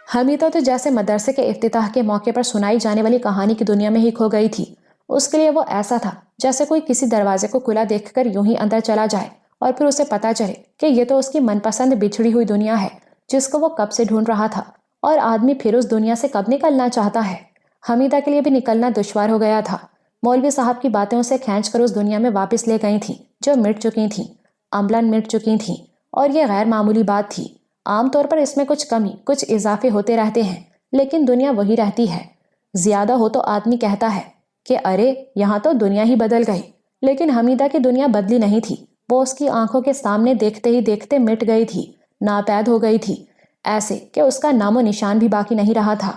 حمیدہ تو جیسے مدرسے کے افتتاح کے موقع پر سنائی جانے والی کہانی کی دنیا میں ہی کھو گئی تھی۔ اس کے لیے وہ ایسا تھا جیسے کوئی کسی دروازے کو کھلا دیکھ کر یوں ہی اندر چلا جائے اور پھر اسے پتا چلے کہ یہ تو اس کی من پسند بچھڑی ہوئی دنیا ہے جس کو وہ کب سے ڈھونڈ رہا تھا، اور آدمی پھر اس دنیا سے کب نکلنا چاہتا ہے۔ حمیدہ کے لیے بھی نکلنا دشوار ہو گیا تھا۔ مولوی صاحب کی باتیں اسے کھینچ کر اس دنیا میں واپس لے گئی تھیں جو مٹ چکی تھیں، عملاً مٹ چکی تھیں، اور یہ غیر معمولی بات تھی۔ عام طور پر اس میں کچھ کمی کچھ اضافے ہوتے رہتے ہیں، لیکن دنیا وہی رہتی ہے۔ زیادہ ہو تو آدمی کہتا ہے کہ ارے یہاں تو دنیا ہی بدل گئی، لیکن حمیدہ کی دنیا بدلی نہیں تھی۔ وہ اس کی آنکھوں کے سامنے دیکھتے ہی دیکھتے مٹ گئی تھی، ناپید ہو گئی تھی، ایسے کہ اس کا نام و نشان بھی باقی نہیں رہا تھا،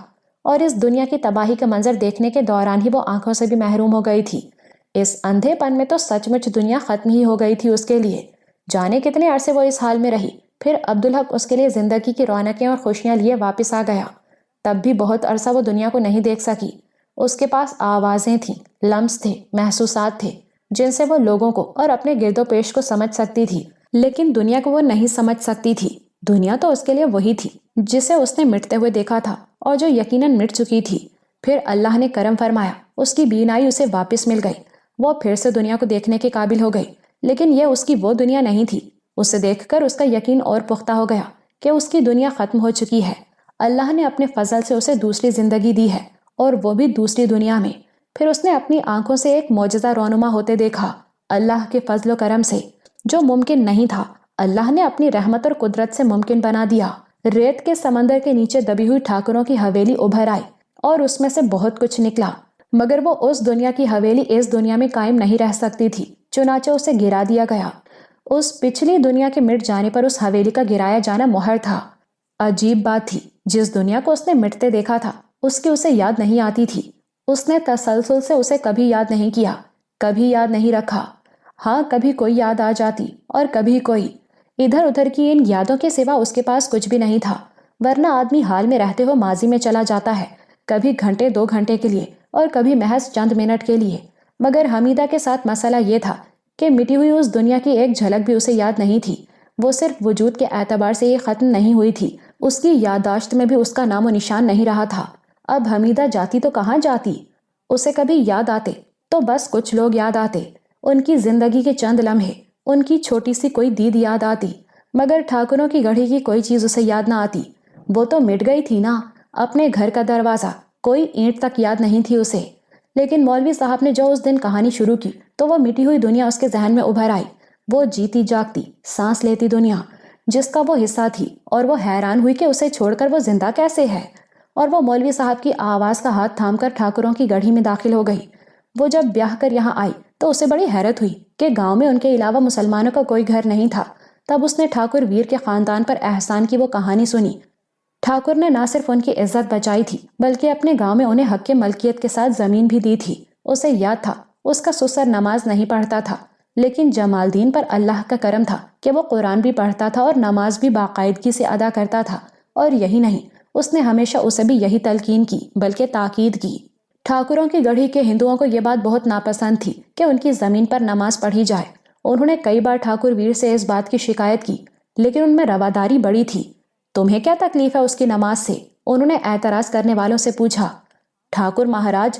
اور اس دنیا کی تباہی کا منظر دیکھنے کے دوران ہی وہ آنکھوں سے بھی محروم ہو گئی تھی۔ اس اندھے پن میں تو سچ مچ دنیا ختم ہی ہو گئی تھی اس کے لیے۔ جانے کتنے عرصے وہ اس حال میں رہی، پھر عبدالحق اس کے لیے زندگی کی رونقیں اور خوشیاں لیے واپس آ گیا۔ تب بھی بہت عرصہ وہ دنیا کو نہیں دیکھ سکی۔ اس کے پاس آوازیں تھیں، لمس تھے، محسوسات تھے جن سے وہ لوگوں کو اور اپنے گرد و پیش کو سمجھ سکتی تھی، لیکن دنیا کو وہ نہیں سمجھ سکتی تھی۔ دنیا تو اس کے لیے وہی تھی جسے اس نے مٹتے ہوئے دیکھا تھا اور جو یقیناً مٹ چکی تھی۔ پھر اللہ نے کرم فرمایا، اس کی بینائی اسے واپس مل گئی، وہ پھر سے دنیا کو دیکھنے کے قابل ہو گئی، لیکن یہ اس کی وہ دنیا نہیں تھی۔ اسے دیکھ کر اس کا یقین اور پختہ ہو گیا کہ اس کی دنیا ختم ہو چکی ہے۔ اللہ نے اپنے فضل سے اسے دوسری زندگی دی ہے، اور وہ بھی دوسری دنیا میں۔ پھر اس نے اپنی آنکھوں سے ایک معجزہ رونما ہوتے دیکھا، اللہ کے فضل و کرم سے۔ جو ممکن نہیں تھا، اللہ نے اپنی رحمت اور قدرت سے ممکن بنا دیا۔ ریت کے سمندر کے نیچے دبی ہوئی ٹھاکروں کی حویلی ابھر آئی اور اس میں سے بہت کچھ نکلا، مگر وہ اس دنیا کی حویلی اس دنیا میں قائم نہیں رہ سکتی تھی، چنانچہ اسے گرا دیا گیا۔ اس پچھلی دنیا کے مٹ جانے پر اس حویلی کا گرایا جانا مہر تھا۔ عجیب بات تھی، جس دنیا کو اس نے مٹتے دیکھا تھا اس کی اسے یاد نہیں آتی تھی۔ اس نے تسلسل سے اسے کبھی یاد نہیں کیا، کبھی یاد نہیں رکھا۔ ہاں کبھی کوئی یاد آ جاتی اور کبھی کوئی۔ ادھر ادھر کی ان یادوں کے سوا اس کے پاس کچھ بھی نہیں تھا، ورنہ آدمی حال میں رہتے ہوئے ماضی میں چلا جاتا ہے، کبھی گھنٹے 2 گھنٹے کے لیے اور کبھی محض چند منٹ کے لیے۔ مگر حمیدہ کے ساتھ مسئلہ یہ تھا کہ مٹی ہوئی اس دنیا کی ایک جھلک بھی اسے یاد نہیں تھی۔ وہ صرف وجود کے اعتبار سے یہ ختم نہیں ہوئی تھی، اس کی یادداشت میں بھی اس کا نام و نشان نہیں رہا تھا۔ اب حمیدہ جاتی تو کہاں جاتی؟ اسے کبھی یاد آتے تو بس کچھ لوگ یاد آتے، ان کی زندگی کے چند لمحے، ان کی چھوٹی سی کوئی دید یاد آتی، مگر ٹھاکروں کی گڑھی کی کوئی چیز اسے یاد نہ آتی۔ وہ تو مٹ گئی تھی نا، اپنے گھر کا دروازہ، کوئی اینٹ تک یاد نہیں تھی اسے۔ لیکن مولوی صاحب نے جو اس دن کہانی شروع کی تو وہ مٹی ہوئی دنیا اس کے ذہن میں ابھر آئی، وہ جیتی جاگتی سانس لیتی دنیا جس کا وہ حصہ تھی، اور وہ حیران ہوئی کہ اسے چھوڑ کر وہ زندہ کیسے ہے، اور وہ مولوی صاحب کی آواز کا ہاتھ تھام کر ٹھاکروں کی گڑھی میں داخل ہو گئی۔ وہ جب بیاہ کر یہاں آئی تو اسے بڑی حیرت ہوئی کہ گاؤں میں ان کے علاوہ مسلمانوں کا کوئی گھر نہیں تھا۔ تب اس نے ٹھاکر ویر کے خاندان پر احسان کی وہ کہانی سنی۔ ٹھاکر نے نہ صرف ان کی عزت بچائی تھی بلکہ اپنے گاؤں میں انہیں حق ملکیت کے ساتھ زمین بھی دی تھی۔ اسے یاد تھا اس کا سسر نماز نہیں پڑھتا تھا، لیکن جمال الدین پر اللہ کا کرم تھا کہ وہ قرآن بھی پڑھتا تھا اور نماز بھی باقاعدگی سے ادا کرتا تھا۔ اور یہی نہیں، اس نے ہمیشہ اسے بھی یہی تلقین کی بلکہ تاکید کی۔ ٹھاکروں کی گڑھی کے ہندوؤں کو یہ بات بہت ناپسند تھی کہ ان کی زمین پر نماز پڑھی جائے۔ انہوں نے کئی بار ٹھاکر ویر سے اس بات کی شکایت کی، لیکن ان میں رواداری بڑی تھی۔ تمہیں کیا تکلیف ہے اس کی نماز سے؟ انہوں نے اعتراض کرنے والوں سے پوچھا۔ ٹھاکر مہاراج،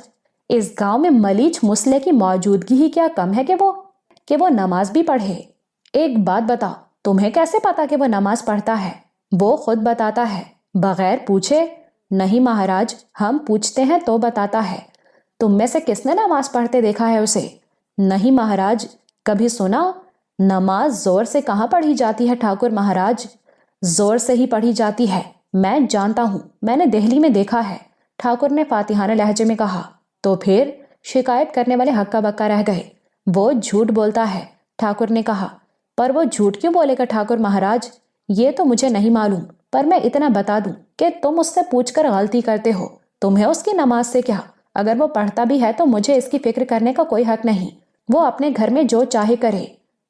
اس گاؤں میں ملیچ مسلح کی موجودگی ہی کیا کم ہے کہ وہ نماز بھی پڑھے؟ ایک بات بتاؤ، تمہیں کیسے پتا کہ وہ نماز پڑھتا ہے؟ وہ خود بتاتا ہے، بغیر پوچھے؟ نہیں مہاراج، ہم پوچھتے ہیں تو بتاتا ہے۔ تم میں سے کس نے نماز پڑھتے دیکھا ہے اسے؟ نہیں مہاراج، کبھی سنا؟ نماز زور سے کہاں پڑھی جاتی ہے ٹھاکر مہاراج؟ زور سے ہی پڑھی جاتی ہے، میں جانتا ہوں، میں نے دہلی میں دیکھا ہے، ٹھاکر نے فاتحانہ لہجے میں کہا۔ تو پھر؟ شکایت کرنے والے ہکا بکا رہ گئے۔ وہ جھوٹ بولتا ہے، ٹھاکر نے کہا۔ پر وہ جھوٹ کیوں بولے گا ٹھاکر مہاراج؟ یہ تو مجھے نہیں معلوم، پر میں اتنا بتا دوں کہ تم اس سے پوچھ کر غلطی کرتے ہو۔ تمہیں اس کی نماز سے کیا؟ اگر وہ پڑھتا بھی ہے تو مجھے اس کی فکر کرنے کا کوئی حق نہیں، وہ اپنے گھر میں جو چاہے کرے۔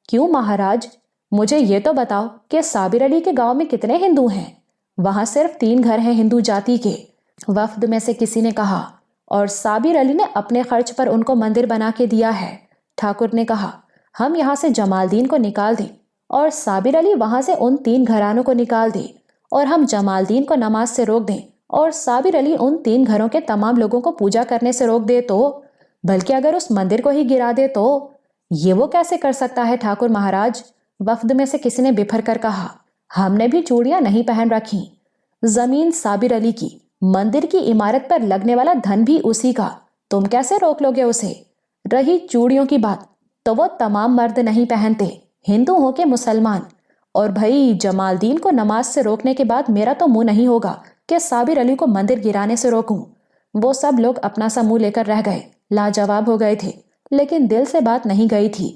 کیوں مہاراج؟ مجھے یہ تو بتاؤ کہ صابر علی کے گاؤں میں کتنے ہندو ہیں؟ وہاں صرف 3 گھر ہیں ہندو جاتی کے، وفد میں سے کسی نے کہا، اور صابر علی نے اپنے خرچ پر ان کو مندر بنا کے دیا ہے۔ ٹھاکر نے کہا، ہم یہاں سے جمال الدین کو نکال دیں اور صابر علی وہاں سے ان 3 گھرانوں کو نکال دے، اور ہم جمال الدین کو نماز سے روک دیں اور صابر علی ان 3 گھروں کے تمام لوگوں کو پوجا کرنے سے روک دے تو، بلکہ اگر اس مندر کو ہی گرا دے تو؟ یہ وہ کیسے کر سکتا ہے ٹھاکر مہاراج؟ وفد میں سے کسی نے بپھر کر کہا۔ ہم نے بھی چوڑیاں نہیں پہن رکھی، زمین صابر علی کی، مندر کی عمارت پر لگنے والا دھن بھی اسی کا، تم کیسے روک لو گے اسے؟ رہی چوڑیوں کی بات تو وہ تمام مرد نہیں پہنتے، ہندو ہو کے مسلمان۔ اور بھائی جمال الدین کو نماز سے روکنے کے بعد میرا تو منہ نہیں ہوگا کہ صابر علی کو مندر گرانے سے روکوں۔ وہ سب لوگ اپنا سا منہ لے کر رہ گئے، لاجواب ہو گئے تھے، لیکن دل سے بات نہیں گئی تھی۔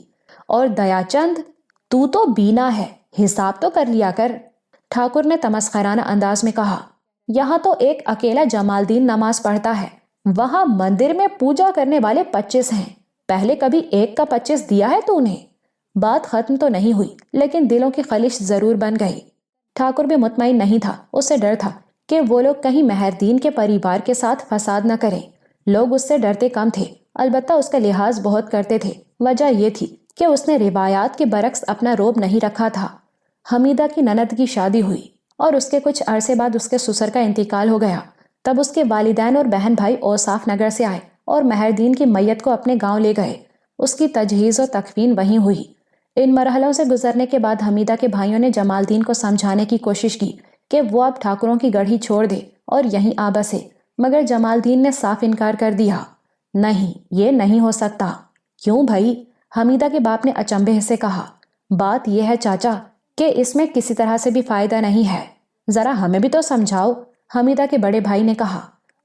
اور دیا چند، تو تو بینا ہے، حساب تو کر لیا کر، ٹھاکر نے تمسخرانہ انداز میں کہا۔ یہاں تو ایک اکیلا جمال الدین نماز پڑھتا ہے، وہاں مندر میں پوجا کرنے والے 25 ہیں، پہلے کبھی ایک کا 25 دیا ہے تو نے؟ بات ختم تو نہیں ہوئی لیکن دلوں کی خلش ضرور بن گئی۔ ٹھاکر بھی مطمئن نہیں تھا، اسے ڈر تھا کہ وہ لوگ کہیں مہردین کے پریوار کے ساتھ فساد نہ کریں۔ لوگ اس سے ڈرتے کم تھے، البتہ اس کا لحاظ بہت کرتے تھے۔ وجہ یہ تھی کہ اس نے روایات کے برعکس اپنا روب نہیں رکھا تھا۔ حمیدہ کی نند کی شادی ہوئی اور اس کے کچھ عرصے بعد اس کے سسر کا انتقال ہو گیا۔ تب اس کے والدین اور بہن بھائی اوصاف نگر سے آئے اور مہردین کی میت کو اپنے گاؤں لے گئے۔ اس کی تجہیز و تکفین وہیں ہوئی۔ ان مرحلوں سے گزرنے کے بعد حمیدہ کے بھائیوں نے جمال الدین کو سمجھانے کی کوشش کی کہ وہ اب ٹھاکروں کی گڑھی چھوڑ دے اور یہیں آ بسے، مگر جمال الدین نے صاف انکار کر دیا۔ نہیں، یہ نہیں ہو سکتا۔ کیوں بھائی؟ حمیدہ کے باپ نے اچنبھے سے کہا۔ بات یہ ہے چاچا کہ اس میں کسی طرح سے بھی فائدہ نہیں ہے، ذرا ہمیں بھی تو سمجھاؤ، حمیدہ کے بڑے بھائی نے کہا۔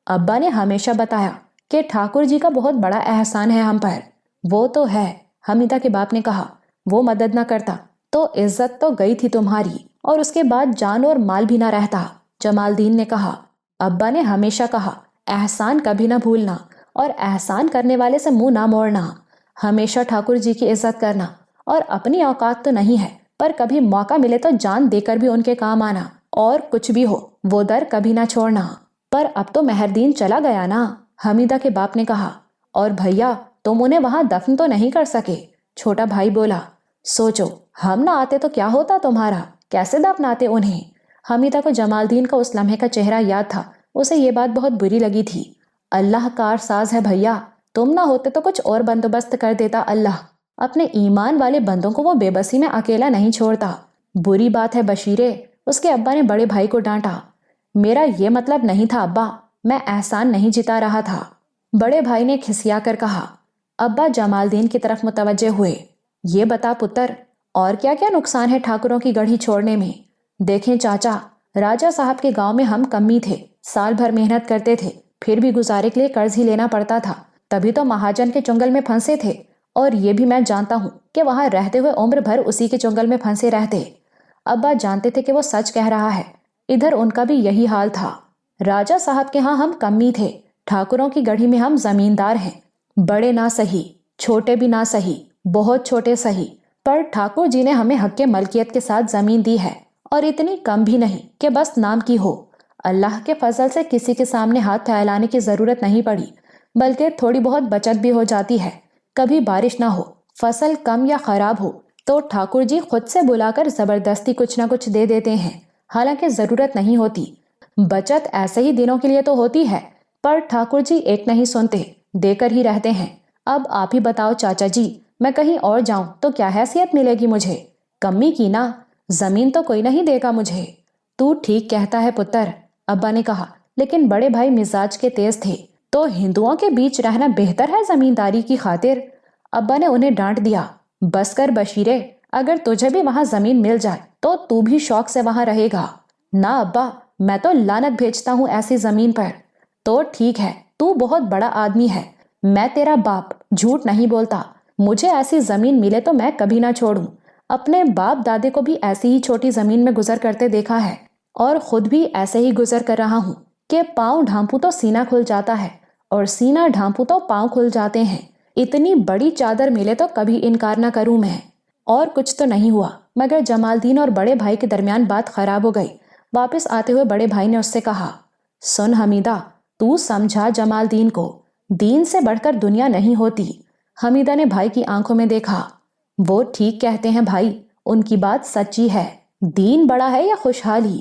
ابا نے ہمیشہ بتایا کہ ٹھاکر جی کا بہت بڑا احسان ہے ہم پر۔ وہ تو ہے، حمیدہ کے باپ نے کہا، وہ مدد نہ کرتا تو عزت تو گئی تھی تمہاری، اور اس کے بعد جان اور مال بھی نہ رہتا، جمال الدین نے کہا۔ ابا نے ہمیشہ کہا احسان کبھی نہ بھولنا اور احسان کرنے والے سے منہ نہ موڑنا، ہمیشہ ٹھاکر جی کی عزت کرنا، اور اپنی اوقات تو نہیں ہے پر کبھی موقع ملے تو جان دے کر بھی ان کے کام آنا، اور کچھ بھی ہو وہ در کبھی نہ چھوڑنا۔ پر اب تو مہردین چلا گیا نا، حمیدہ کے باپ نے کہا۔ اور بھیا تم انہیں وہاں دفن تو نہیں کر سکے، چھوٹا بھائی بولا۔ سوچو ہم نہ آتے تو کیا ہوتا تمہارا، کیسے دفناتے انہیں؟ حمیدہ کو جمال الدین کا اس لمحے کا چہرہ یاد تھا، اسے یہ بات بہت بری لگی تھی۔ اللہ کار ساز ہے بھیا، تم نہ ہوتے تو کچھ اور بندوبست کر دیتا اللہ، اپنے ایمان والے بندوں کو وہ بے بسی میں اکیلا نہیں چھوڑتا۔ بری بات ہے بشیرے، اس کے ابا نے بڑے بھائی کو ڈانٹا۔ میرا یہ مطلب نہیں تھا ابا، میں احسان نہیں جتا رہا تھا، بڑے بھائی نے کھسیا کر کہا۔ ابا جمال الدین کی طرف متوجہ ہوئے۔ یہ بتا پتر، اور کیا کیا نقصان ہے ٹھاکروں کی گڑھی چھوڑنے میں؟ دیکھیں چاچا، راجہ صاحب کے گاؤں میں ہم کمی تھے، سال بھر محنت کرتے تھے، پھر بھی گزارے کے لیے قرض ہی لینا پڑتا تھا، تبھی تو مہاجن کے چنگل میں پھنسے تھے، اور یہ بھی میں جانتا ہوں کہ وہاں رہتے ہوئے عمر بھر اسی کے چنگل میں پھنسے رہتے۔ ابا جانتے تھے کہ وہ سچ کہہ رہا ہے، ادھر ان کا بھی یہی حال تھا۔ راجہ صاحب کے ہاں ہم کمی تھے، ٹھاکروں کی گڑھی میں ہم زمیندار ہیں، بڑے نہ سہی، چھوٹے بھی نہ سہی، بہت چھوٹے سہی، پر ٹھاکر جی نے ہمیں حق ملکیت کے ساتھ زمین دی ہے، اور اتنی کم بھی نہیں کہ بس نام کی ہو۔ اللہ کے فضل سے کسی کے سامنے ہاتھ پھیلانے کی ضرورت نہیں پڑی، بلکہ تھوڑی بہت بچت بھی ہو جاتی ہے۔ کبھی بارش نہ ہو، فصل کم یا خراب ہو تو ٹھاکر جی خود سے بلا کر زبردستی کچھ نہ کچھ دے دیتے ہیں، حالانکہ ضرورت نہیں ہوتی۔ بچت ایسے ہی دنوں کے لیے تو ہوتی ہے، پر ٹھاکر جی ایک نہیں سنتے، دے کر ہی رہتے ہیں۔ اب آپ ہی بتاؤ چاچا جی، میں کہیں اور جاؤں تو کیا حیثیت ملے گی مجھے؟ کمی کی نا، زمین تو کوئی نہیں دے گا مجھے۔ تو ٹھیک کہتا ہے پتر، ابا نے کہا، لیکن بڑے بھائی مزاج کے تیز تھے، تو ہندوؤں کے بیچ رہنا بہتر ہے زمینداری کی خاطر۔ ابا نے انہیں ڈانٹ دیا۔ بس کر بشیرے، اگر تجھے بھی وہاں زمین مل جائے تو بھی شوق سے وہاں رہے گا۔ نہ ابا، میں تو لعنت بھیجتا ہوں ایسی زمین پر۔ تو ٹھیک ہے، تو بہت بڑا آدمی ہے، میں تیرا باپ جھوٹ نہیں بولتا، مجھے ایسی زمین ملے تو میں کبھی نہ چھوڑوں۔ اپنے باپ دادے کو بھی ایسی ہی چھوٹی زمین میں گزر کرتے دیکھا ہے، اور خود بھی ایسے ہی گزر کر رہا ہوں کہ پاؤں ڈھانپوں تو سینہ کھل جاتا ہے، اور سینہ ڈھانپوں تو پاؤں کھل جاتے ہیں۔ اتنی بڑی چادر ملے تو کبھی انکار نہ کروں میں۔ اور کچھ تو نہیں ہوا، مگر جمال الدین اور بڑے بھائی کے درمیان بات خراب ہو گئی۔ واپس آتے ہوئے بڑے بھائی نے اس سے کہا، سن حمیدہ، تو سمجھا جمال الدین کو، دین سے بڑھ کر دنیا نہیں ہوتی۔ حمیدہ نے بھائی کی آنکھوں میں دیکھا۔ وہ ٹھیک کہتے ہیں بھائی، ان کی بات سچی ہے، دین بڑا ہے یا خوشحالی؟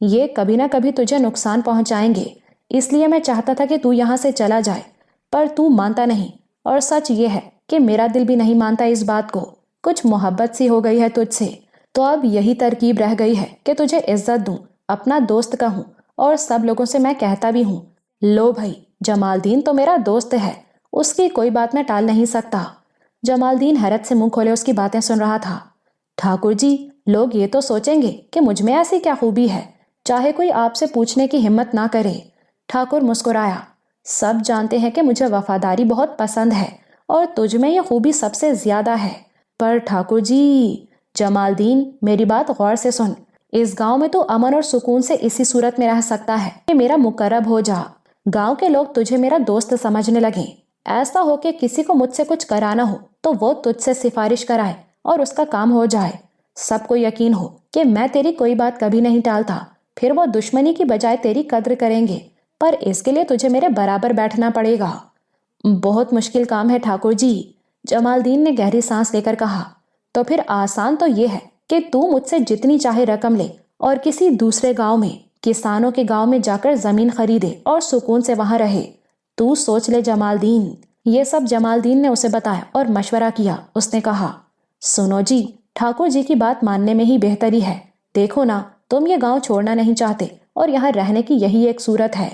یہ کبھی نہ کبھی تجھے نقصان پہنچائیں گے، اس لیے میں چاہتا تھا کہ تو یہاں سے چلا جائے، پر تو مانتا نہیں، اور سچ یہ ہے کہ میرا دل بھی نہیں مانتا اس بات کو۔ کچھ محبت سی ہو گئی ہے تجھ سے، تو اب یہی ترکیب رہ گئی ہے کہ تجھے عزت دوں، اپنا دوست کہوں، اور سب لوگوں سے میں کہتا بھی ہوں، لو بھائی، جمال دین تو میرا دوست ہے، اس کی کوئی بات میں ٹال نہیں سکتا۔ جمال دین حیرت سے منہ کھولے اس کی باتیں سن رہا تھا۔ ٹھاکر جی، لوگ یہ تو سوچیں گے کہ مجھ میں ایسی کیا خوبی ہے، چاہے کوئی آپ سے پوچھنے کی ہمت نہ کرے۔ ٹھاکر مسکرایا، سب جانتے ہیں کہ مجھے وفاداری بہت پسند ہے، اور تجھ میں یہ خوبی سب سے زیادہ ہے۔ پر ٹھاکر جی، جمال دین، میری بات غور سے سن، اس گاؤں میں تو امن اور سکون سے اسی صورت میں رہ سکتا ہے کہ میرا مقرب ہو جا، گاؤں کے لوگ تجھے میرا دوست سمجھنے لگیں، ایسا ہو کہ کسی کو مجھ سے کچھ کرانا ہو تو وہ تجھ سے سفارش کرائے اور اس کا کام ہو جائے، سب کو یقین ہو کہ میں تیری کوئی بات کبھی نہیں ٹالتا، پھر وہ دشمنی کی بجائے تیری قدر کریں گے، پر اس کے لیے تجھے میرے برابر بیٹھنا پڑے گا۔ بہت مشکل کام ہے ٹھاکر جی، جمال دین نے گہری سانس لے کر کہا۔ تو پھر آسان تو یہ ہے کہ تو مجھ سے جتنی چاہے رقم لے اور کسی دوسرے گاؤں میں، کسانوں کے گاؤں میں جا کر زمین خریدے اور سکون سے وہاں رہے۔ تو سوچ لے جمال دین۔ یہ سب جمال دین نے اسے بتایا اور مشورہ کیا۔ اس نے کہا، سنو جی، ٹھاکر جی کی بات ماننے میں ہی بہتری ہے، دیکھو نا، تم یہ گاؤں چھوڑنا نہیں چاہتے اور یہاں رہنے کی یہی ایک صورت ہے۔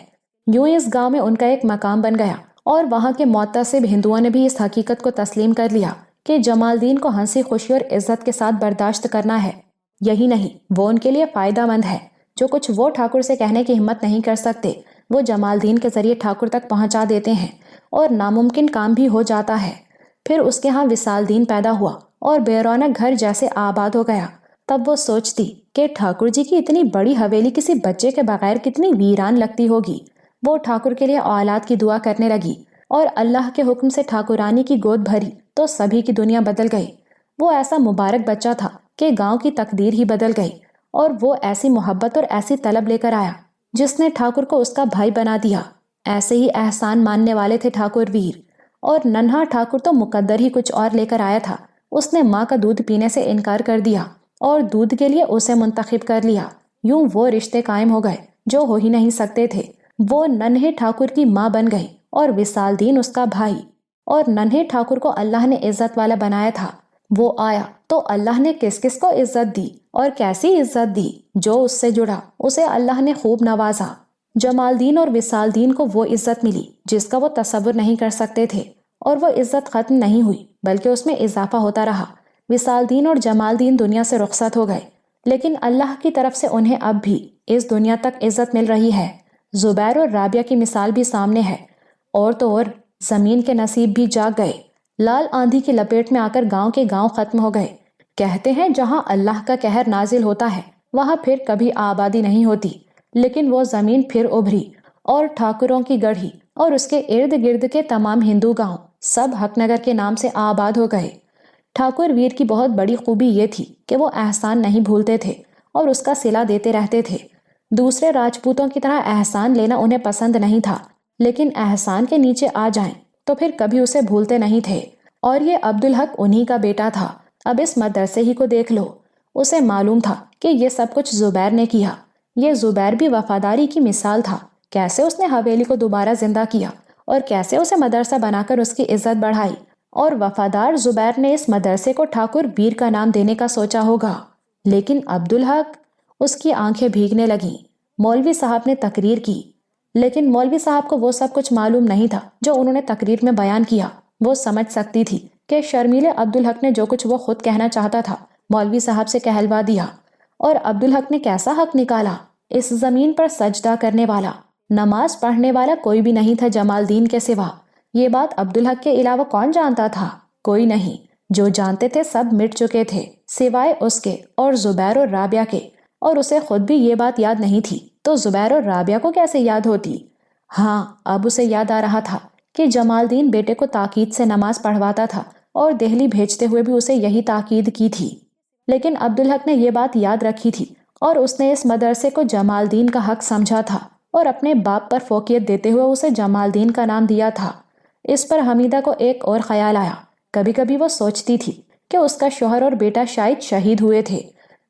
یوں اس گاؤں میں ان کا ایک مقام بن گیا، اور وہاں کے معتصب ہندوؤں نے بھی اس حقیقت کو تسلیم کر لیا کہ جمال دین کو ہنسی خوشی اور عزت کے ساتھ برداشت کرنا ہے۔ یہی نہیں، وہ ان کے لیے فائدہ مند ہے۔ جو کچھ وہ ٹھاکر سے کہنے کی ہمت نہیں کر سکتے، وہ جمال دین کے ذریعے ٹھاکر تک پہنچا دیتے ہیں، اور ناممکن کام بھی ہو جاتا ہے۔ پھر اس کے ہاں وصال دین پیدا ہوا اور بے رونق گھر جیسے آباد ہو گیا۔ تب وہ سوچتی کہ ٹھاکر جی کی اتنی بڑی حویلی کسی بچے کے بغیر کتنی ویران لگتی ہوگی۔ وہ ٹھاکر کے لیے اولاد کی دعا کرنے لگی، اور اللہ کے حکم سے ٹھاکرانی کی گود بھری تو سبھی کی دنیا بدل گئی۔ وہ ایسا مبارک بچہ تھا کہ گاؤں کی تقدیر ہی بدل گئی، اور وہ ایسی محبت اور ایسی طلب لے کر آیا جس نے ٹھاکر کو اس کا بھائی بنا دیا۔ ایسے ہی احسان ماننے والے تھے ٹھاکر ویر، اور ننھا ٹھاکر تو مقدر ہی کچھ اور لے کر آیا تھا۔ اس نے ماں کا دودھ پینے سے انکار کر دیا اور دودھ کے لیے اسے منتخب کر لیا۔ یوں وہ رشتے قائم ہو گئے جو ہو ہی نہیں سکتے تھے۔ وہ ننھے ٹھاکر کی ماں بن گئی اور وصال دین اس کا بھائی، اور ننھے ٹھاکر کو اللہ نے عزت والا بنایا تھا۔ وہ آیا تو اللہ نے کس کس کو عزت دی، اور کیسی عزت دی! جو اس سے جڑا اسے اللہ نے خوب نوازا۔ جمال دین اور وصال دین کو وہ عزت ملی جس کا وہ تصور نہیں کر سکتے تھے، اور وہ عزت ختم نہیں ہوئی بلکہ اس میں اضافہ ہوتا رہا۔ وصال دین اور جمال دین دنیا سے رخصت ہو گئے، لیکن اللہ کی طرف سے انہیں اب بھی اس دنیا تک عزت مل رہی ہے۔ زبیر اور رابعہ کی مثال بھی سامنے ہے، اور تو اور زمین کے نصیب بھی جاگ گئے۔ لال آندھی کی لپیٹ میں آ کر گاؤں کے گاؤں ختم ہو گئے۔ کہتے ہیں جہاں اللہ کا قہر نازل ہوتا ہے وہاں پھر کبھی آبادی نہیں ہوتی، لیکن وہ زمین پھر ابھری، اور ٹھاکروں کی گڑھی اور اس کے ارد گرد کے تمام ہندو گاؤں سب حق نگر کے نام سے آباد ہو گئے۔ ٹھاکر ویر کی بہت بڑی خوبی یہ تھی کہ وہ احسان نہیں بھولتے تھے اور اس کا صلہ دیتے رہتے تھے۔ دوسرے راجپوتوں کی طرح احسان لینا انہیں پسند نہیں تھا، لیکن احسان کے نیچے آ جائیں تو پھر کبھی اسے بھولتے نہیں تھے۔ اور یہ عبدالحق انہی کا بیٹا تھا۔ اب اس مدرسے ہی کو دیکھ لو، اسے معلوم تھا کہ یہ سب کچھ زبیر نے کیا۔ یہ زبیر بھی وفاداری کی مثال تھا۔ کیسے اس نے حویلی کو دوبارہ زندہ کیا، اور کیسے اسے مدرسہ بنا کر اس کی عزت بڑھائی، اور وفادار زبیر نے اس مدرسے کو ٹھاکر ویر کا نام دینے کا سوچا ہوگا۔ لیکن عبدالحق، اس کی آنکھیں بھیگنے لگیں۔ مولوی صاحب نے تقریر کی، لیکن مولوی صاحب کو وہ سب کچھ معلوم نہیں تھا جو انہوں نے تقریر میں بیان کیا۔ وہ سمجھ سکتی تھی کہ شرمیلے عبدالحق نے جو کچھ وہ خود کہنا چاہتا تھا مولوی صاحب سے کہلوا دیا، اور عبدالحق نے کیسا حق نکالا۔ اس زمین پر سجدہ کرنے والا، نماز پڑھنے والا کوئی بھی نہیں تھا جمال دین کے سوا۔ یہ بات عبدالحق کے علاوہ کون جانتا تھا؟ کوئی نہیں۔ جو جانتے تھے سب مٹ چکے تھے سوائے اس کے اور زبیر اور رابعہ کے، اور اسے خود بھی یہ بات یاد نہیں تھی، تو زبیر اور رابعہ کو کیسے یاد ہوتی؟ ہاں، اب اسے یاد آ رہا تھا کہ جمال دین بیٹے کو تاکید سے نماز پڑھواتا تھا، اور دہلی بھیجتے ہوئے بھی اسے یہی تاکید کی تھی۔ لیکن عبدالحق نے یہ بات یاد رکھی تھی، اور اس نے اس مدرسے کو جمال دین کا حق سمجھا تھا، اور اپنے باپ پر فوقیت دیتے ہوئے اسے جمال دین کا نام دیا تھا۔ اس پر حمیدہ کو ایک اور خیال آیا۔ کبھی کبھی وہ سوچتی تھی کہ اس کا شوہر اور بیٹا شاید شہید ہوئے تھے۔